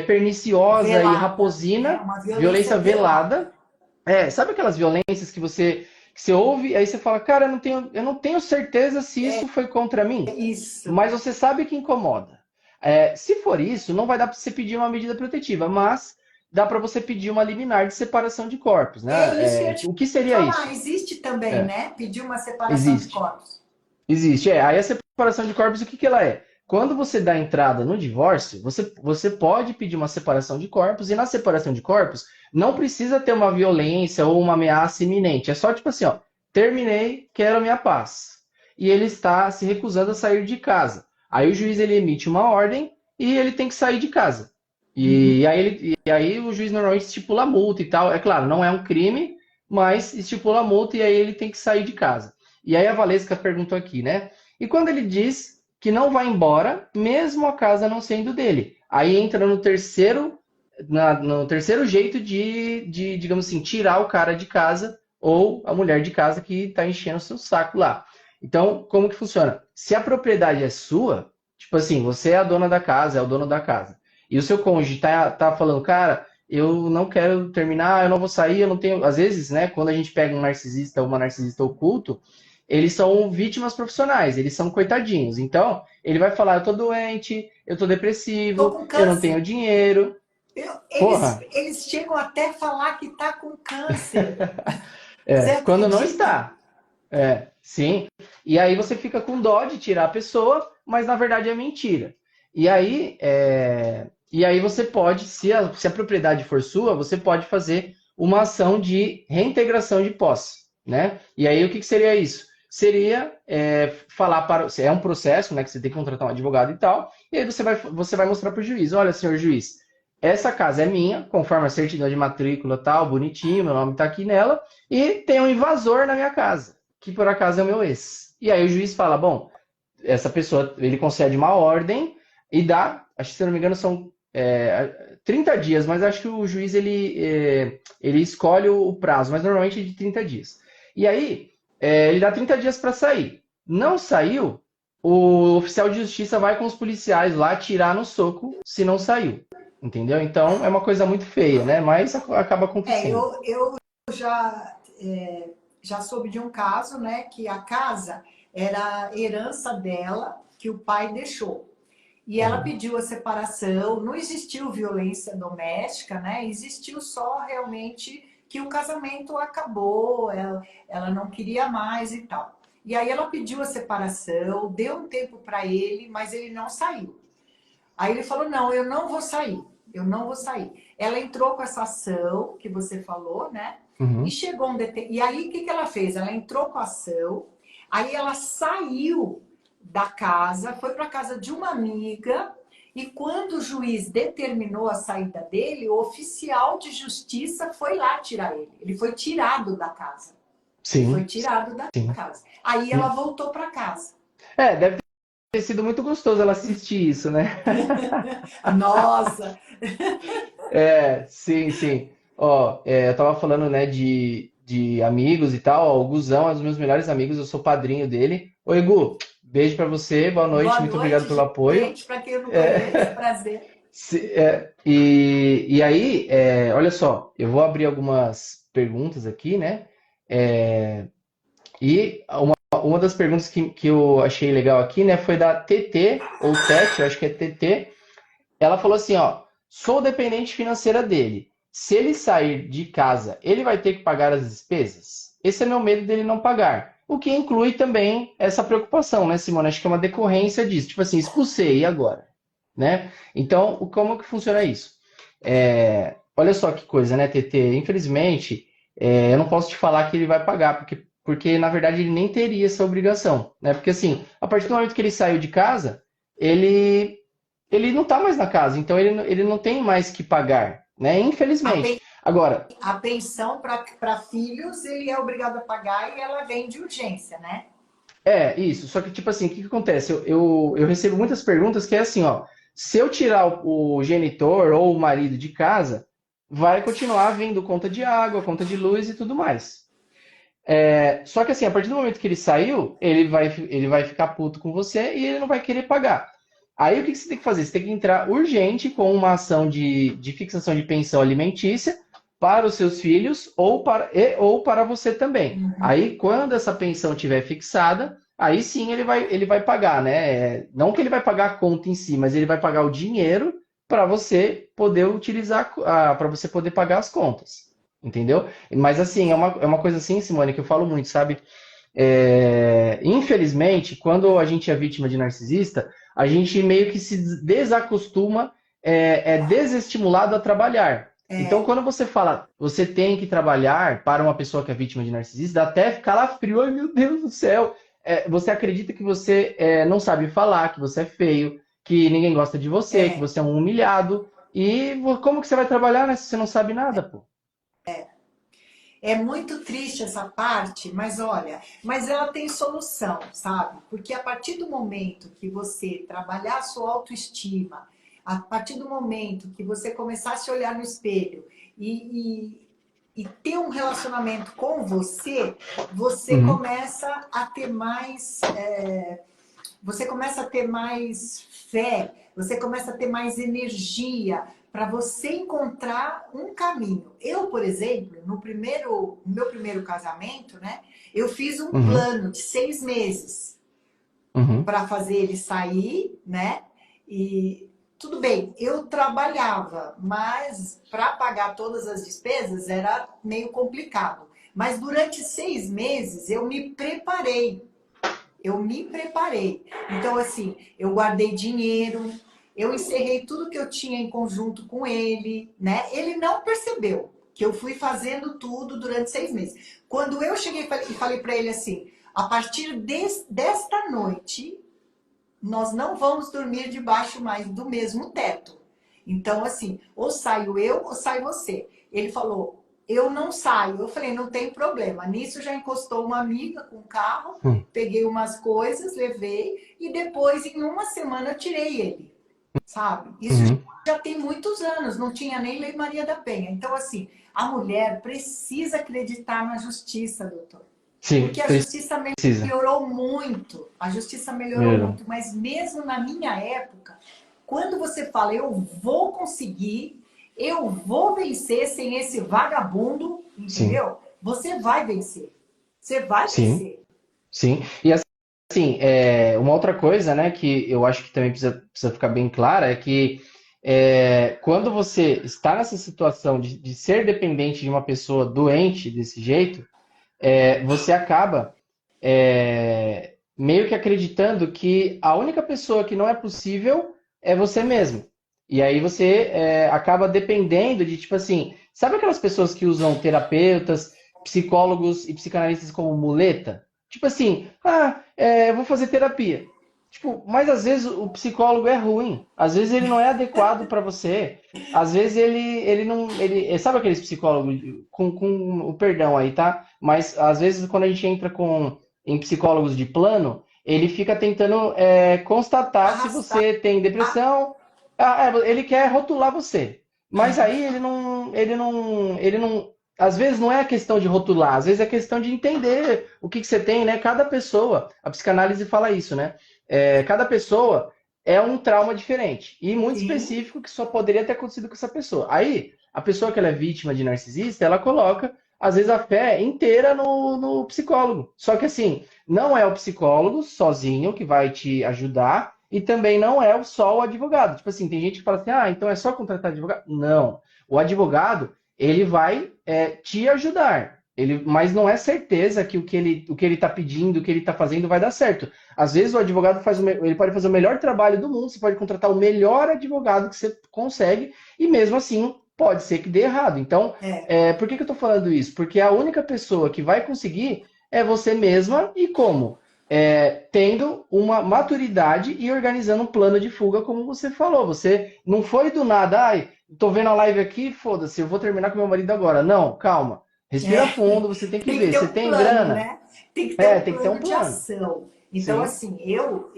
perniciosa e Velada, né? raposina, Uma violência violência velada. velada. Sabe aquelas violências que você ouve, aí você fala: cara, eu não tenho certeza se isso foi contra É mim, isso. mas você sabe que incomoda. Se for isso, não vai dar para você pedir uma medida protetiva, mas dá para você pedir uma liminar de separação de corpos, É né? isso que eu ia te O que seria falar. isso? Existe também, É, né? Pedir uma separação de existe. corpos. Existe. Aí a separação de corpos, o que que ela é? Quando você dá entrada no divórcio, você pode pedir uma separação de corpos, e na separação de corpos não precisa ter uma violência ou uma ameaça iminente. É só tipo assim, ó, terminei, quero a minha paz. E ele está se recusando a sair de casa. Aí o juiz ele emite uma ordem e ele tem que sair de casa. E Uhum. aí, e aí o juiz normalmente estipula a multa e tal. É claro, não é um crime, mas estipula a multa e aí ele tem que sair de casa. E aí a Valesca perguntou aqui, né? E quando ele diz que não vai embora, mesmo a casa não sendo dele? Aí entra no terceiro jeito de, digamos assim, tirar o cara de casa ou a mulher de casa que está enchendo o seu saco lá. Então, como que funciona? Se a propriedade é sua, tipo assim, você é a dona da casa, é o dono da casa, e o seu cônjuge tá falando, cara, eu não quero terminar, eu não vou sair, eu não tenho. Às vezes, né, quando a gente pega um narcisista ou uma narcisista oculto, eles são vítimas profissionais, eles são coitadinhos. Então, ele vai falar, eu tô doente, eu tô Tô depressivo, com eu não câncer. tenho dinheiro. Eles, Porra, eles chegam até a falar que tá com câncer. Você quando não acredita? está. Sim. E aí você fica com dó de tirar a pessoa, mas na verdade é mentira. E aí você pode, se a propriedade for sua, você pode fazer uma ação de reintegração de posse, né? E aí o que seria isso? Seria falar para. É um processo, né? Que você tem que contratar um advogado e tal. E aí você vai mostrar para o juiz: olha, senhor juiz, essa casa é minha, conforme a certidão de matrícula tal, bonitinho, meu nome está aqui nela, e tem um invasor na minha casa, que por acaso é o meu ex. E aí o juiz fala: bom, essa pessoa, ele concede uma ordem e dá, acho que se eu não me engano são 30 dias, mas acho que o juiz ele escolhe o prazo, mas normalmente é de 30 dias. E aí ele dá 30 dias para sair. Não saiu, o oficial de justiça vai com os policiais lá tirar no soco se não saiu. Entendeu? Então é uma coisa muito feia, né? Mas acaba acontecendo. Eu já, já soube de um caso, né, que a casa era herança dela, que o pai deixou. E ela Uhum. pediu a separação, não existiu violência doméstica, né? Existiu só realmente que o casamento acabou, ela não queria mais e tal. E aí ela pediu a separação, deu um tempo para ele, mas ele não saiu. Aí ele falou: não, eu não vou sair, eu não vou sair. Ela entrou com essa ação que você falou, né? E Uhum. chegou E aí o que ela fez? Ela entrou com a ação, aí ela saiu da casa, foi para a casa de uma amiga, e quando o juiz determinou a saída dele, o oficial de justiça foi lá tirar ele. Ele foi tirado da casa. Ele foi Sim, tirado da sim. casa. Aí ela voltou para casa. Deve ter sido muito gostoso ela assistir isso, né? Nossa, Sim, sim. Ó, eu tava falando, né, de amigos e tal. Ó, o Guzão é um dos meus melhores amigos, eu sou padrinho dele. Oi, Gu, beijo pra você, boa noite, boa muito obrigado pelo noite, apoio. gente, para quem eu não conheço, É, prazer. e aí, olha só, eu vou abrir algumas perguntas aqui, né? É, e uma das perguntas que eu achei legal aqui, né, foi da TT, ou TET, eu acho que é TT. Ela falou assim, ó, sou dependente financeira dele. Se ele sair de casa, ele vai ter que pagar as despesas? Esse é meu medo dele não pagar. O que inclui também essa preocupação, né, Simone? Acho que é uma decorrência disso. Tipo assim, expulsei, e agora? Né? Então, como que funciona isso? Olha só que coisa, né, TT? Infelizmente, eu não posso te falar que ele vai pagar, porque na verdade ele nem teria essa obrigação, né? Porque assim, a partir do momento que ele saiu de casa, ele ele não está mais na casa, então ele não tem mais que pagar, né? A, Infelizmente. pen, Agora, a pensão para filhos, ele é obrigado a pagar e ela vem de urgência, né? isso. Só que, tipo assim, o que acontece? Eu recebo muitas perguntas que é assim, ó. Se eu tirar o genitor ou o marido de casa, vai continuar vindo conta de água, conta de luz e tudo mais. Só que assim, a partir do momento que ele saiu, ele vai ficar puto com você e ele não vai querer pagar. Aí o que você tem que fazer? Você tem que entrar urgente com uma ação de fixação de pensão alimentícia para os seus filhos ou para você também. Uhum. Aí, quando essa pensão estiver fixada, aí sim ele vai pagar, né? Não que ele vai pagar a conta em si, mas ele vai pagar o dinheiro para você poder utilizar, para você poder pagar as contas. Entendeu? Mas assim, é uma coisa assim, Simone, que eu falo muito, sabe? Infelizmente, quando a gente é vítima de narcisista, a gente meio que se desacostuma, é desestimulado a trabalhar. Então, É, quando você fala, você tem que trabalhar para uma pessoa que é vítima de narcisista, dá até calafrio, ai meu Deus do céu. Você acredita que você não sabe falar, que você é feio, que ninguém gosta de você, que é. você é um humilhado. E como que você vai trabalhar, né, se você não sabe nada, pô? É muito triste essa parte, mas olha, mas ela tem solução, sabe? Porque a partir do momento que você trabalhar a sua autoestima, a partir do momento que você começar a se olhar no espelho e e ter um relacionamento com você, você Uhum. começa a ter mais... você começa a ter mais fé, você começa a ter mais energia para você encontrar um caminho. Eu, por exemplo, no meu primeiro casamento, né, eu fiz um Uhum. plano de 6 meses Uhum. para fazer ele sair, né? E tudo bem, eu trabalhava, mas para pagar todas as despesas era meio complicado. Mas durante 6 meses eu me preparei. Eu me preparei. Então, assim, eu guardei dinheiro, eu encerrei tudo que eu tinha em conjunto com ele, né? Ele não percebeu que eu fui fazendo tudo durante 6 meses. Quando eu cheguei e falei para ele assim, a partir desta noite, nós não vamos dormir debaixo mais do mesmo teto. Então, assim, ou saio eu ou sai você. Ele falou, eu não saio. Eu falei, não tem problema. Nisso já encostou uma amiga com o carro, Uhum. peguei umas coisas, levei e depois, em uma semana, eu tirei ele, sabe? Isso Uhum. já tem muitos anos, não tinha nem Lei Maria da Penha. Então, assim, a mulher precisa acreditar na justiça, doutor. Sim, Porque a justiça precisa. melhorou muito, a justiça melhorou Melhorou. muito, mas mesmo na minha época, quando você fala, eu vou conseguir, eu vou vencer sem esse vagabundo, Sim, entendeu? Você vai vencer. Você vai sim, vencer. sim. E assim, uma outra coisa, né, que eu acho que também precisa ficar bem clara é que quando você está nessa situação de ser dependente de uma pessoa doente desse jeito, você acaba meio que acreditando que a única pessoa que não é possível é você mesmo. E aí você acaba dependendo de, tipo assim, sabe aquelas pessoas que usam terapeutas, psicólogos e psicanalistas como muleta? Tipo assim, eu vou fazer terapia. Tipo, mas às vezes o psicólogo é ruim, às vezes ele não é adequado para você, às vezes ele não, sabe aqueles psicólogos com o perdão aí, tá? Mas às vezes quando a gente entra em psicólogos de plano, ele fica tentando constatar se Arrastar. você tem depressão. Ele quer rotular você. Mas aí ele não. Às vezes não é a questão de rotular, às vezes é questão de entender o que você tem, né? Cada pessoa, a psicanálise fala isso, né? Cada pessoa é um trauma diferente e muito Sim, específico que só poderia ter acontecido com essa pessoa. Aí, a pessoa que ela é vítima de narcisista, ela coloca às vezes a fé inteira no psicólogo. Só que assim, não é o psicólogo sozinho que vai te ajudar e também não é só o advogado. Tipo assim, tem gente que fala assim, então é só contratar advogado? Não. O advogado, ele vai te ajudar. Mas não é certeza que o que ele está pedindo, o que ele está fazendo vai dar certo. Às vezes o advogado ele pode fazer o melhor trabalho do mundo, você pode contratar o melhor advogado que você consegue, e mesmo assim pode ser que dê errado. Então, é. por que eu estou falando isso? Porque a única pessoa que vai conseguir é você mesma e como? Tendo uma maturidade e organizando um plano de fuga, como você falou. Você não foi do nada, tô vendo a live aqui, foda-se, eu vou terminar com meu marido agora. Não, calma. Respira É. fundo, você tem que Tem que ver. ter Você um tem plano, grana? né? Tem que ter um Tem que ter um plano de plano. ação. Então, Sim. assim, eu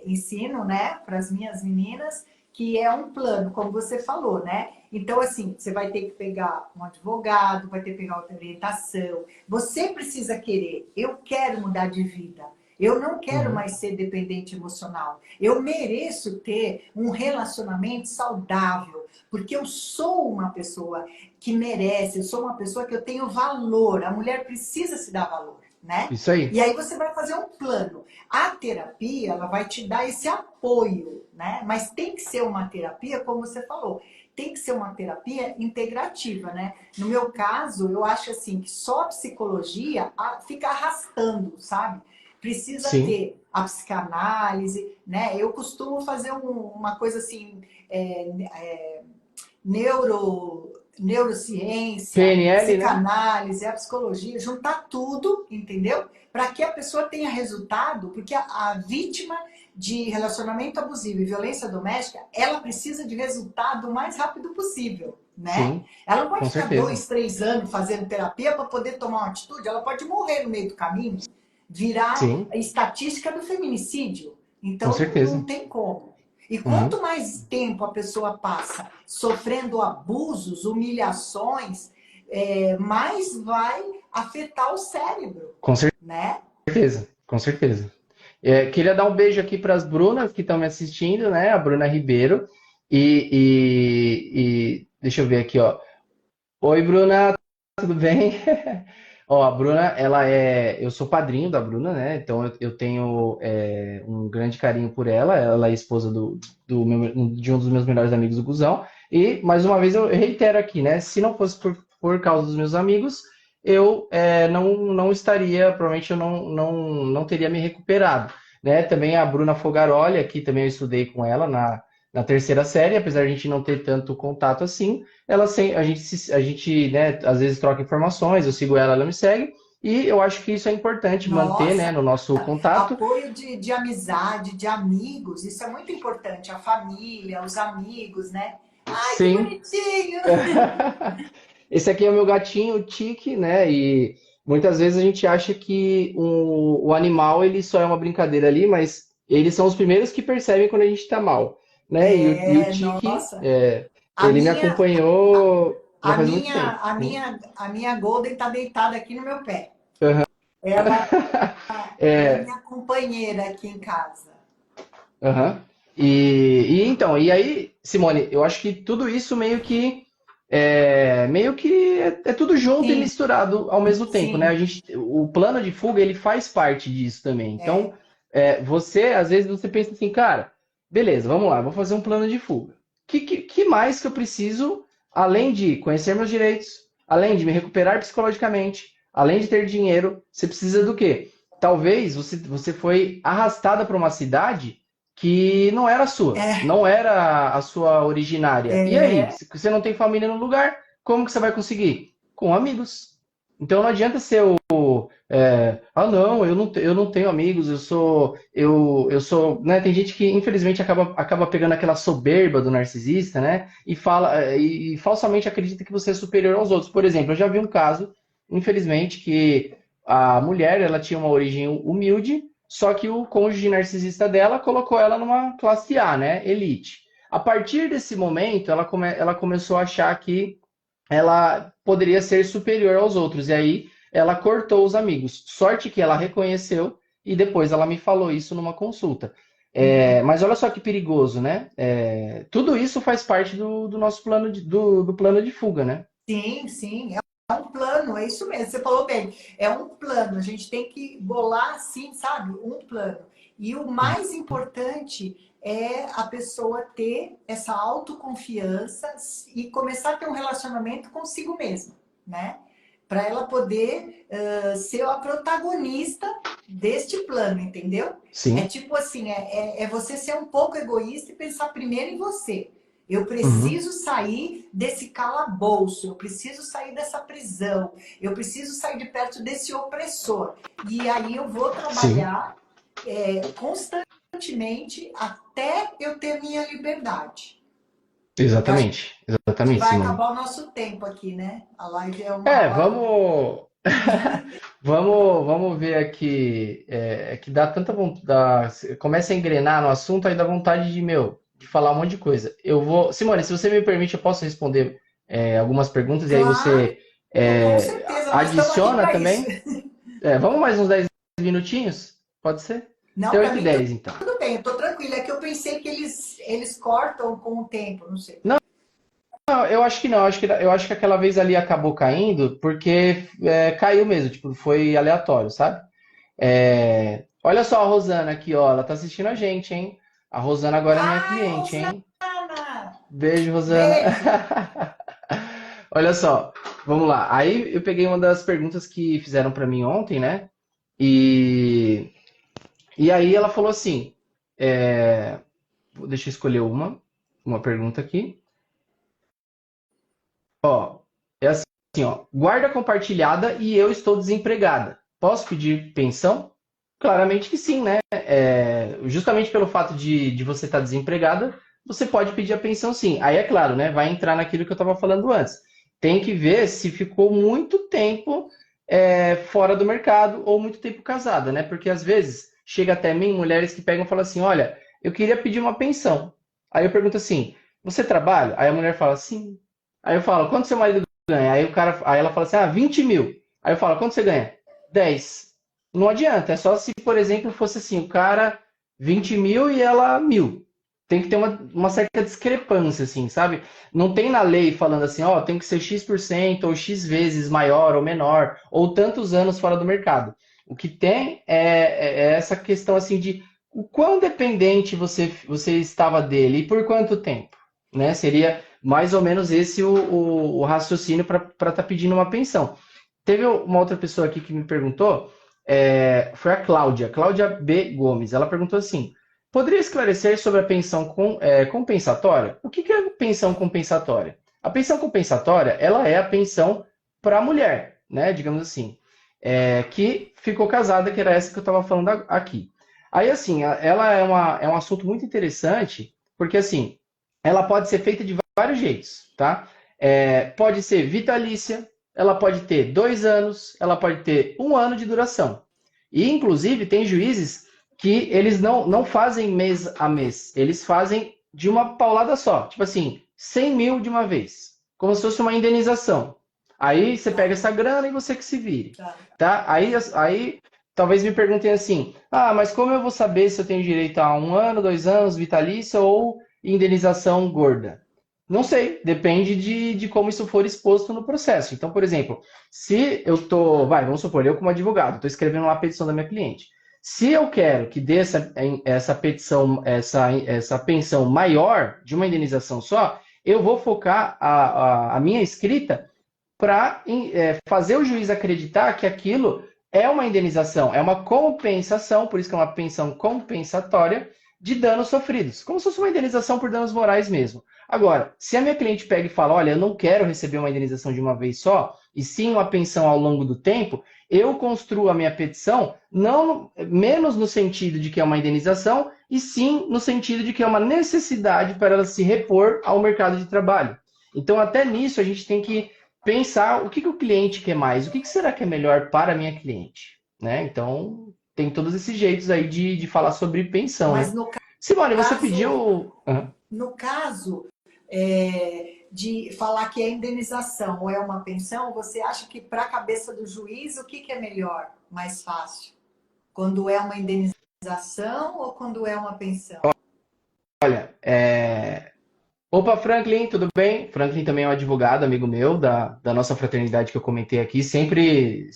ensino, né, para as minhas meninas que é um plano, como você falou, né? Então, assim, você vai ter que pegar um advogado, vai ter que pegar outra orientação. Você precisa querer. Eu quero mudar de vida. Eu não quero Uhum. mais ser dependente emocional. Eu mereço ter um relacionamento saudável, porque eu sou uma pessoa que merece, eu sou uma pessoa que eu tenho valor. A mulher precisa se dar valor, né? Isso E aí. aí você vai fazer um plano. A terapia, ela vai te dar esse apoio, né? Mas tem que ser uma terapia, como você falou, tem que ser uma terapia integrativa, né? No meu caso, eu acho assim que só a psicologia fica arrastando, sabe? Precisa Sim. ter a psicanálise, né? Eu costumo fazer uma coisa assim, neurociência, PNL, né? psicanálise, a psicologia, juntar tudo, entendeu? Para que a pessoa tenha resultado, porque a vítima de relacionamento abusivo e violência doméstica, ela precisa de resultado o mais rápido possível, né? Sim, Ela não com pode ficar certeza. 2, 3 anos fazendo terapia para poder tomar uma atitude, ela pode morrer no meio do caminho, virar Sim, a estatística do feminicídio. com Então, não certeza. tem como. E Uhum. quanto mais tempo a pessoa passa sofrendo abusos, humilhações, mais vai afetar o cérebro, Com né? certeza, com certeza. Queria dar um beijo aqui para as Brunas que estão me assistindo, né? A Bruna Ribeiro e deixa eu ver aqui, ó. Oi, Bruna, tudo bem? Ó, a Bruna, eu sou padrinho da Bruna, né? Então eu tenho um grande carinho por ela. Ela é esposa de um dos meus melhores amigos do Guzão. E mais uma vez eu reitero aqui, né? Se não fosse por causa dos meus amigos, eu não estaria, provavelmente eu não teria me recuperado, né? Também a Bruna Fogaroli, aqui também eu estudei com ela na terceira série, apesar de a gente não ter tanto contato assim a gente, né, às vezes troca informações, eu sigo ela, ela me segue, e eu acho que isso é importante manter, né, Nossa, no nosso contato. apoio de amizade, de amigos, isso é muito importante. A família, os amigos, né? Ai, que Sim. bonitinho! Esse aqui é o meu gatinho, o Tiki, né, e muitas vezes a gente acha que o animal, ele só é uma brincadeira ali, mas eles são os primeiros que percebem quando a gente tá mal, né, e o Tiki, Nossa, a ele me minha, acompanhou já faz muito tempo. a minha Golden tá deitada aqui no meu pé. Aham. Ela é É, minha companheira aqui em casa. aham. E aí, Simone, eu acho que tudo isso meio que é tudo junto e Sim, misturado ao mesmo tempo, né? sim, O plano de fuga, ele faz parte disso também. Então, é, às vezes você pensa assim, cara, beleza, vamos lá, vou fazer um plano de fuga. Que mais que eu preciso, além de conhecer meus direitos, além de me recuperar psicologicamente, além de ter dinheiro, você precisa do quê? Talvez você foi arrastada para uma cidade que não era sua, é, não era a sua originária. E aí, é, se você não tem família no lugar, como que você vai conseguir? Com amigos. Então não adianta ser não, eu não tenho amigos, eu sou, né? Tem gente que infelizmente acaba pegando aquela soberba do narcisista, né? E fala e falsamente acredita que você é superior aos outros. Por exemplo, eu já vi um caso, infelizmente, que a mulher, ela tinha uma origem humilde, só que o cônjuge narcisista dela colocou ela numa classe A, né? Elite. A partir desse momento, ela começou a achar que ela poderia ser superior aos outros. E aí ela cortou os amigos. Sorte que ela reconheceu e depois ela me falou isso numa consulta. Mas olha só que perigoso, né? Tudo isso faz parte do nosso do plano de fuga, né? sim, sim. É um plano, é isso mesmo. Você falou bem, é um plano. A gente tem que bolar assim, sabe? Um plano. E o mais importante é a pessoa ter essa autoconfiança e começar a ter um relacionamento consigo mesma, né? Para ela poder ser a protagonista deste plano, entendeu? É Sim. tipo assim, é você ser um pouco egoísta e pensar primeiro em você. Eu Uhum. preciso sair desse calabouço, eu preciso sair dessa prisão, eu preciso sair de perto desse opressor. E aí eu vou Sim. trabalhar constantemente até eu ter minha liberdade. Eu acho Exatamente. que Exatamente, vai Simone. acabar o nosso tempo aqui, né? A live é uma hora, né? Vamos. Vamos ver aqui. Que dá tanta vontade. Começa a engrenar no assunto, aí dá vontade de falar um monte de coisa. Eu vou. Simone, se você me permite, eu posso responder algumas perguntas e aí Claro, você com certeza, nós estamos aqui adiciona para isso. também. Vamos mais uns 10 minutinhos? Pode ser? Não, Até para 8 e mim 10 então. tudo bem, eu tô tranquila. É que eu pensei que eles cortam com o tempo, não sei. Não, eu acho que não. Eu acho que aquela vez ali acabou caindo porque caiu mesmo, tipo, foi aleatório, sabe? Olha só a Rosana aqui, ó. Ela tá assistindo a gente, hein? A Rosana agora é minha Ai, cliente, hein? Rosana! Beijo, Rosana. Beijo! Olha só, vamos lá. Aí eu peguei uma das perguntas que fizeram para mim ontem, né? E, e aí ela falou assim: deixa eu escolher uma pergunta aqui. Ó, é assim, ó. Guarda compartilhada e eu estou desempregada. Posso pedir pensão? Claramente que sim, né? Justamente pelo fato de você estar desempregada, você pode pedir a pensão sim. Aí é claro, né? Vai entrar naquilo que eu estava falando antes. Tem que ver se ficou muito tempo fora do mercado ou muito tempo casada, né? Porque às vezes chega até mim mulheres que pegam e falam assim: olha, eu queria pedir uma pensão. Aí eu pergunto assim: você trabalha? Aí a mulher fala sim. Aí eu falo: quanto seu marido ganha? Aí ela fala assim, 20 mil. Aí eu falo, quanto você ganha? 10. Não adianta, é só se, por exemplo, fosse assim, o cara 20 mil e ela 1.000. Tem que ter uma certa discrepância, assim, sabe? Não tem na lei falando assim, tem que ser X% ou X vezes maior ou menor, ou tantos anos fora do mercado. O que tem é essa questão, assim, de o quão dependente você estava dele e por quanto tempo, né? Seria mais ou menos esse o raciocínio para estar pedindo uma pensão. Teve uma outra pessoa aqui que me perguntou, foi a Cláudia B. Gomes. Ela perguntou assim: poderia esclarecer sobre a pensão compensatória? O que é a pensão compensatória? A pensão compensatória, ela é a pensão para a mulher, né? Digamos assim, que ficou casada, que era essa que eu estava falando aqui. Aí, assim, ela é um assunto muito interessante, porque, assim, ela pode ser feita de vários jeitos, tá? Pode ser vitalícia, ela pode ter 2 anos, ela pode ter 1 ano de duração. E, inclusive, tem juízes que eles não fazem mês a mês, eles fazem de uma paulada só, tipo assim, 100 mil de uma vez, como se fosse uma indenização. Aí você pega essa grana e você que se vire, tá? Aí talvez me perguntem assim, mas como eu vou saber se eu tenho direito a 1 ano, 2 anos, vitalícia ou indenização gorda? Não sei, depende de como isso for exposto no processo. Então, por exemplo, se eu tô, vamos supor, eu como advogado, estou escrevendo uma petição da minha cliente. Se eu quero que dê essa petição, essa pensão maior de uma indenização só, eu vou focar a minha escrita para fazer o juiz acreditar que aquilo é uma indenização, é uma compensação, por isso que é uma pensão compensatória de danos sofridos, como se fosse uma indenização por danos morais mesmo. Agora, se a minha cliente pega e fala, olha, eu não quero receber uma indenização de uma vez só, e sim uma pensão ao longo do tempo, eu construo a minha petição não menos no sentido de que é uma indenização, e sim no sentido de que é uma necessidade para ela se repor ao mercado de trabalho. Então, até nisso, a gente tem que pensar o que o cliente quer mais, o que será que é melhor para a minha cliente, né? Então, tem todos esses jeitos aí de falar sobre pensão, Mas né? Simone, você pediu... No caso de falar que é indenização ou é uma pensão, você acha que para a cabeça do juiz, o que é melhor, mais fácil? Quando é uma indenização ou quando é uma pensão? Olha, Opa, Franklin, tudo bem? Franklin também é um advogado, amigo meu, da nossa fraternidade que eu comentei aqui. Sempre,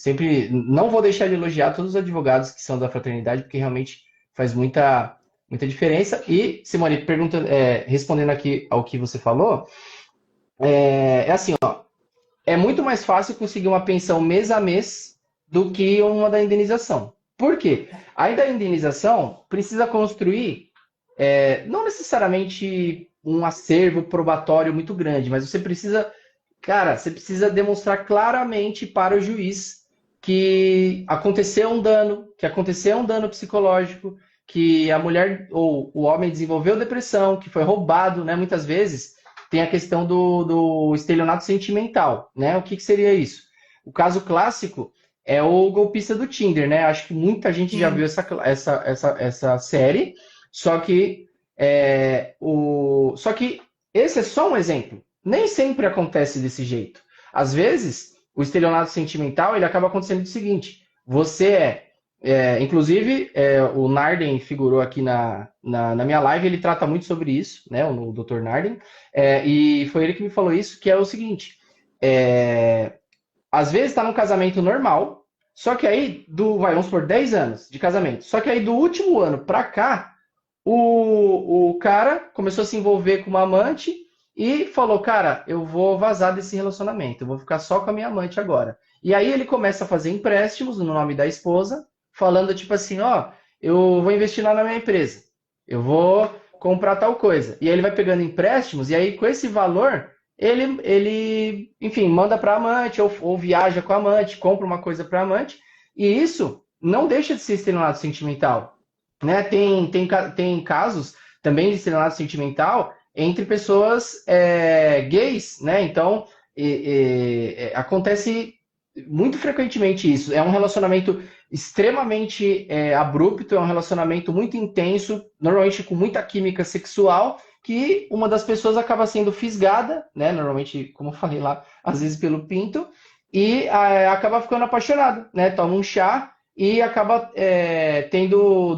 não vou deixar de elogiar todos os advogados que são da fraternidade, porque realmente faz muita diferença. E, Simone, respondendo aqui ao que você falou, assim, ó, é muito mais fácil conseguir uma pensão mês a mês do que uma da indenização. Por quê? A da indenização precisa construir, não necessariamente um acervo probatório muito grande, mas você precisa demonstrar claramente para o juiz que aconteceu um dano psicológico, que a mulher ou o homem desenvolveu depressão, que foi roubado, né? Muitas vezes tem a questão do estelionato sentimental, né? O que seria isso? O caso clássico é o golpista do Tinder, né? Acho que muita gente já viu essa série, só que esse é só um exemplo. Nem sempre acontece desse jeito. Às vezes, o estelionato sentimental ele acaba acontecendo do seguinte: inclusive, o Narden figurou aqui na minha live, ele trata muito sobre isso, né? O Dr. Narden, e foi ele que me falou isso, que é o seguinte: às vezes está num casamento normal, só que aí, vamos por 10 anos de casamento, só que aí do último ano para cá, o cara começou a se envolver com uma amante e falou, cara, eu vou vazar desse relacionamento, eu vou ficar só com a minha amante agora. E aí ele começa a fazer empréstimos no nome da esposa, falando tipo assim, eu vou investir lá na minha empresa, eu vou comprar tal coisa. E aí ele vai pegando empréstimos e aí com esse valor, enfim, manda para a amante ou viaja com a amante, compra uma coisa para a amante, e isso não deixa de ser estelionato sentimental. Né? Tem casos também de estelionato sentimental entre pessoas gays, né? Então, acontece muito frequentemente isso. É um relacionamento extremamente abrupto, é um relacionamento muito intenso, normalmente com muita química sexual, que uma das pessoas acaba sendo fisgada, né? Normalmente, como eu falei lá, às vezes pelo pinto, e acaba ficando apaixonada, né? Toma um chá e acaba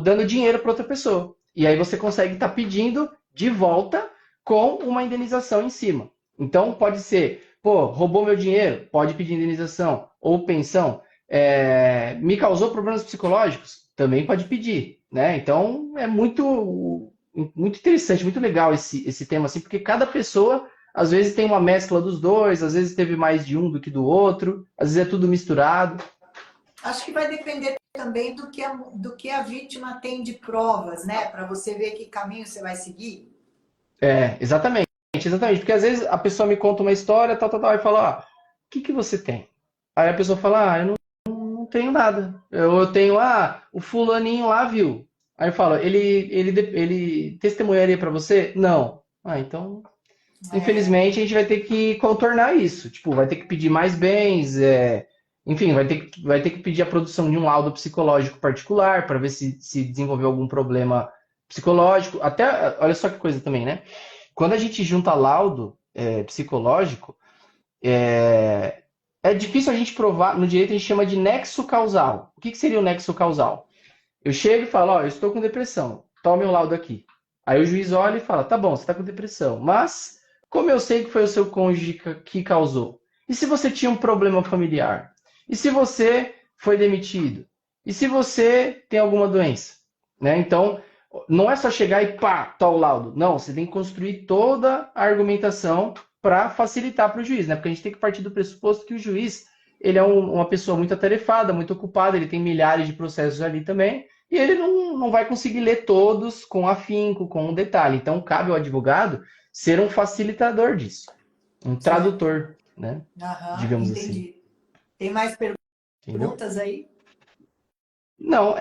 dando dinheiro para outra pessoa. E aí você consegue estar pedindo de volta com uma indenização em cima. Então pode ser, pô, roubou meu dinheiro, pode pedir indenização ou pensão. Me causou problemas psicológicos, também pode pedir, né? Então é muito interessante, muito legal esse tema assim, porque cada pessoa às vezes tem uma mescla dos dois, às vezes teve mais de um do que do outro, às vezes é tudo misturado. Acho que vai depender também do que a vítima tem de provas, né? Para você ver que caminho você vai seguir. Exatamente, exatamente, porque às vezes a pessoa me conta uma história, tal, tal, tal, e fala, o que que você tem? Aí a pessoa fala, eu não tenho nada. Eu tenho, o fulaninho lá viu. Aí eu falo, ele testemunharia para você? Não. Então, É, infelizmente, a gente vai ter que contornar isso. Tipo, vai ter que pedir mais bens, enfim, vai ter que pedir a produção de um laudo psicológico particular para ver se desenvolveu algum problema psicológico. Até, olha só que coisa também, né? Quando a gente junta laudo psicológico, é difícil a gente provar, no direito a gente chama de nexo causal. O que que seria o nexo causal? Eu chego e falo, eu estou com depressão, tome o laudo aqui. Aí o juiz olha e fala, tá bom, você está com depressão, mas como eu sei que foi o seu cônjuge que causou? E se você tinha um problema familiar? E se você foi demitido? E se você tem alguma doença? Né? Então, não é só chegar e pá, tá o laudo. Não, você tem que construir toda a argumentação para facilitar para o juiz, né? Porque a gente tem que partir do pressuposto que o juiz ele é uma pessoa muito atarefada, muito ocupada, ele tem milhares de processos ali também, e ele não vai conseguir ler todos com afinco, com um detalhe. Então, cabe ao advogado ser um facilitador disso, um certo. tradutor, né? Aham, Digamos assim. entendi. Tem mais Entendeu? perguntas aí? Não,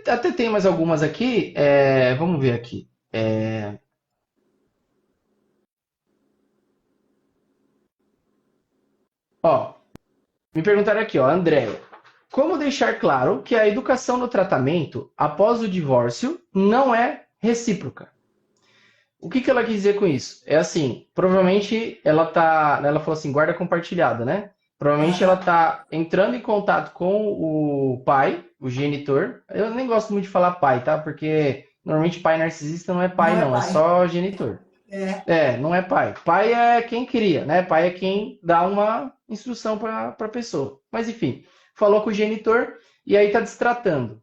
até tem mais algumas aqui. Vamos ver aqui. Ó, me perguntaram aqui, ó, Andréia. Como deixar claro que a educação no tratamento após o divórcio não é recíproca? O que que ela quis dizer com isso? É assim, provavelmente ela falou assim, guarda compartilhada, né? Provavelmente ela Aham. tá entrando em contato com o pai, o genitor. Eu nem gosto muito de falar pai, tá? Porque normalmente pai narcisista não é pai, Não é não, é pai. só genitor. É, Não é pai. Pai é quem cria, né? Pai é quem dá uma instrução para a pessoa. Mas enfim, falou com o genitor e aí tá destratando.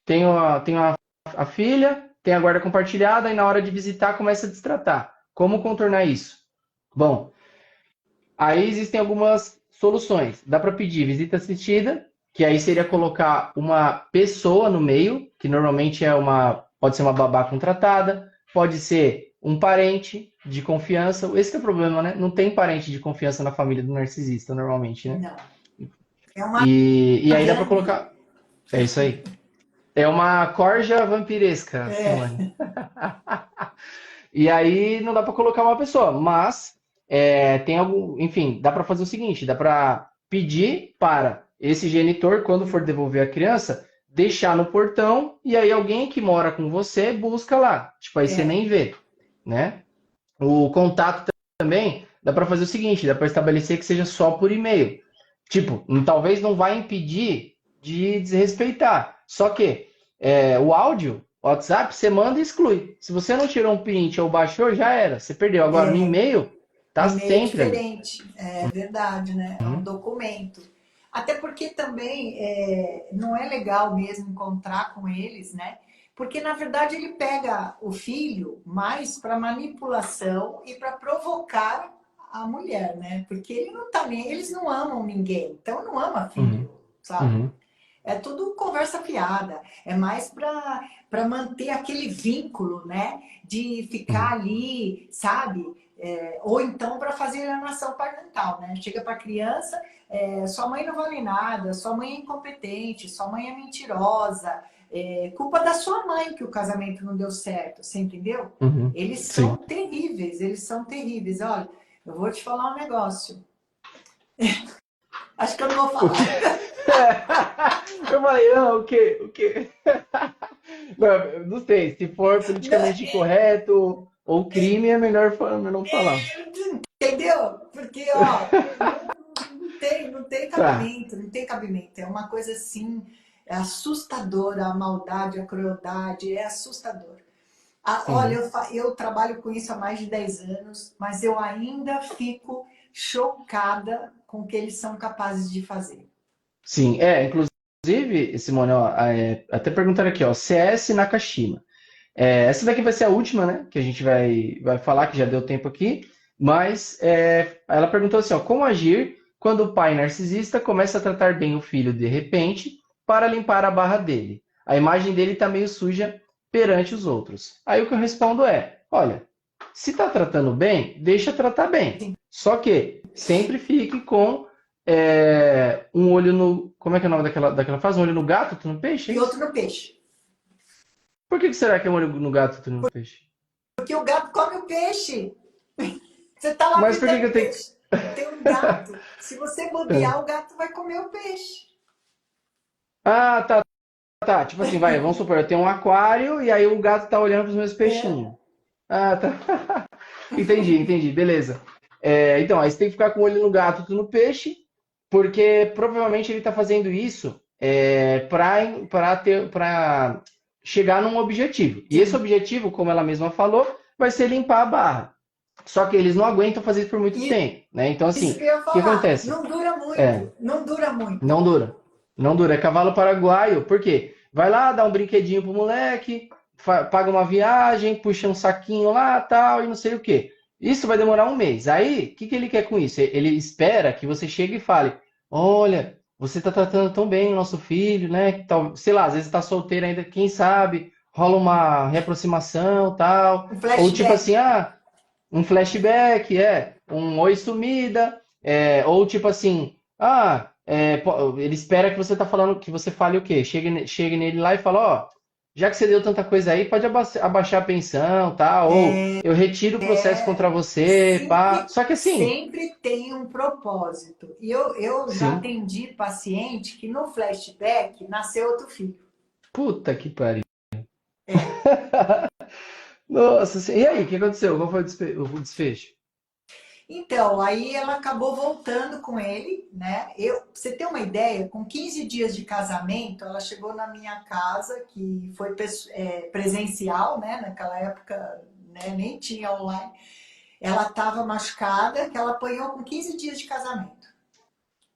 Tem a filha, tem a guarda compartilhada e na hora de visitar começa a destratar. Como contornar isso? Bom, aí existem algumas soluções. Dá para pedir visita assistida, que aí seria colocar uma pessoa no meio, que normalmente pode ser uma babá contratada, pode ser um parente de confiança. Esse que é o problema, né? Não tem parente de confiança na família do narcisista, normalmente, né? não. É uma E aí dá para gangue. colocar. É isso aí. É uma corja vampiresca, É, Simone. E aí não dá para colocar uma pessoa, mas tem algum, enfim, dá para fazer o seguinte, dá para pedir para esse genitor, quando for devolver a criança, deixar no portão e aí alguém que mora com você busca lá. Tipo, aí você é, nem vê, né? O contato também dá para fazer o seguinte, dá para estabelecer que seja só por e-mail. Tipo, talvez não vai impedir de desrespeitar. Só que o áudio, o WhatsApp, você manda e exclui. Se você não tirou um print ou baixou, já era. Você perdeu. Agora, no e-mail, o tá e-mail é sempre ali. diferente. É verdade, né? É um documento. Até porque também não é legal mesmo encontrar com eles, né? Porque na verdade ele pega o filho mais para manipulação e para provocar a mulher, né? Porque ele não tá nem, eles não amam ninguém, então não ama Uhum, filho, sabe? uhum, É tudo conversa fiada. É mais para manter aquele vínculo, né? De ficar uhum, ali, sabe? Ou então para fazer alienação parental, né? Chega para a criança, sua mãe não vale nada, sua mãe é incompetente, sua mãe é mentirosa, culpa da sua mãe que o casamento não deu certo, você entendeu? uhum. Eles são Sim. terríveis, eles são terríveis. Olha, eu vou te falar um negócio. Acho que eu não vou O quê? falar. Eu falei, não, o quê? O quê? Não, não sei, se for politicamente correto ou crime, é melhor não falar. Entendeu? Porque, ó, não tem Tá. cabimento, não tem cabimento. É uma coisa assim, é assustadora a maldade, a crueldade, é assustador. Olha, Uhum. eu trabalho com isso há mais de 10 anos, mas eu ainda fico chocada com o que eles são capazes de fazer. Sim, inclusive, Simone, ó, até perguntaram aqui, ó, CS Nakashima. Essa daqui vai ser a última, né, que a gente vai falar, que já deu tempo aqui, mas ela perguntou assim, ó, como agir quando o pai narcisista começa a tratar bem o filho de repente para limpar a barra dele? A imagem dele está meio suja perante os outros. Aí o que eu respondo olha, se está tratando bem, deixa tratar bem. Sim. Só que sempre fique com um olho no... Como é que é o nome daquela frase? Um olho no gato, outro no peixe, é E outro isso? no peixe. Por que será que é um olho no gato, outro no peixe? Porque o gato come o peixe. Você tá lá Mas por que que fritando eu tenho peixe. Tem um gato. Se você bobear, o gato vai comer o peixe. Ah, tá, tá. Tipo assim, vai, vamos supor, eu tenho um aquário e aí o gato tá olhando pros meus É. peixinhos. Ah, tá. Entendi, beleza. Então, aí você tem que ficar com o olho no gato, outro no peixe, porque provavelmente ele tá fazendo isso para chegar num objetivo. E esse Sim. objetivo, como ela mesma falou, vai ser limpar a barra. Só que eles não aguentam fazer isso por muito tempo, né? Então, assim, Isso que eu ia o que falar. acontece? Não dura É, muito. Não dura muito. Não dura. Não dura. É cavalo paraguaio. Por quê? Vai lá, dá um brinquedinho pro moleque, paga uma viagem, puxa um saquinho lá, tal, e não sei o quê. Isso vai demorar um mês. Aí, o que que ele quer com isso? Ele espera que você chegue e fale: Olha, você tá tratando tão bem o nosso filho, né? Que tal, sei lá, às vezes tá solteiro ainda, quem sabe, rola uma reaproximação, tal. Um Ou tipo flashback. assim, um flashback, um oi sumida, ou tipo assim, ele espera que você tá falando, que você fale o quê? Chegue nele lá e fala, ó, já que você deu tanta coisa aí, pode abaixar a pensão, tá? Ou eu retiro o processo contra você, pá. Sempre, Só que assim, sempre tem um propósito. E eu já sim, atendi paciente que no flashback nasceu outro filho. puta que pariu. É. Nossa, e aí, o que aconteceu? Qual foi o desfecho? Então, aí ela acabou voltando com ele, né? Pra você ter uma ideia, com 15 dias de casamento, ela chegou na minha casa, que foi presencial, né? Naquela época, né, nem tinha online. Ela estava machucada, que ela apanhou com 15 dias de casamento.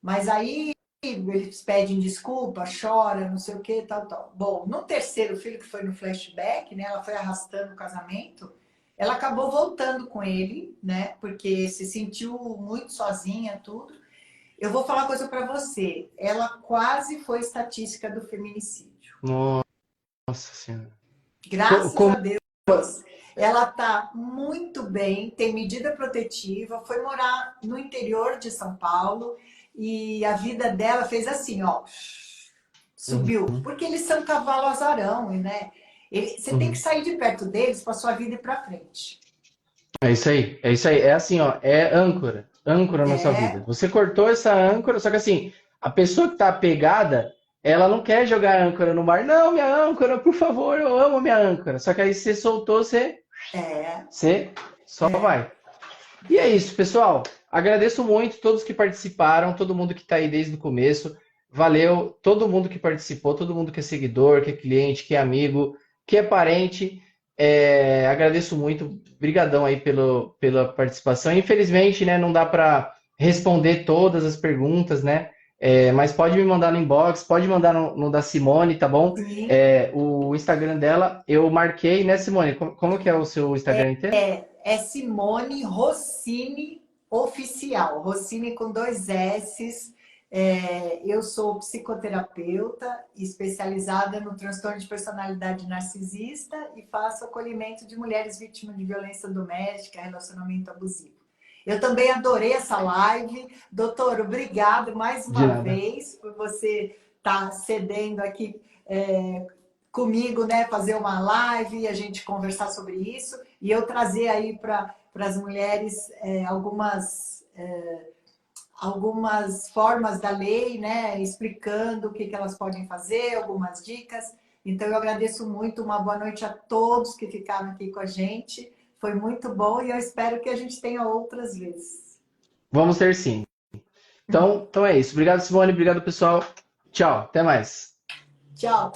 Mas aí eles pedem desculpa, chora, não sei o que, tal, tal. Bom, no terceiro filho, que foi no flashback, né? Ela foi arrastando o casamento. Ela acabou voltando com ele, né? Porque se sentiu muito sozinha, tudo. Eu vou falar uma coisa para você. Ela quase foi estatística do feminicídio. Nossa Senhora. Graças Como... a Deus. Ela tá muito bem, tem medida protetiva, foi morar no interior de São Paulo e a vida dela fez assim, ó, subiu. Uhum, Porque eles são cavalo azarão, né? Você tem que uhum. sair de perto deles para sua vida ir para frente. É isso aí, é isso aí. É assim, ó, é âncora na sua vida. É, Você cortou essa âncora, só que assim, a pessoa que tá apegada, ela não quer jogar a âncora no mar. Não, minha âncora, por favor, eu amo a minha âncora. Só que aí você soltou, é, você só vai. E é isso, pessoal. Agradeço muito todos que participaram, todo mundo que está aí desde o começo. Valeu, todo mundo que participou, todo mundo que é seguidor, que é cliente, que é amigo, que é parente. Agradeço muito, brigadão aí pela participação. Infelizmente, né, não dá para responder todas as perguntas, né? Mas pode me mandar no inbox, pode mandar no da Simone, tá bom? sim. O Instagram dela eu marquei, né, Simone? Como que é o seu Instagram inteiro? É Simone Rossini Oficial. Rossini com dois S's. Eu sou psicoterapeuta especializada no transtorno de personalidade narcisista e faço acolhimento de mulheres vítimas de violência doméstica, relacionamento abusivo. Eu também adorei essa live. Doutor, obrigado mais De uma nada. vez por você estar cedendo aqui comigo, né, fazer uma live e a gente conversar sobre isso e eu trazer aí para as mulheres algumas formas da lei, né, explicando o que elas podem fazer, algumas dicas. Então eu agradeço muito, uma boa noite a todos que ficaram aqui com a gente. Foi muito bom e eu espero que a gente tenha outras vezes. Vamos ter sim. Então é isso. Obrigado, Simone. Obrigado, pessoal. Tchau. Até mais. Tchau.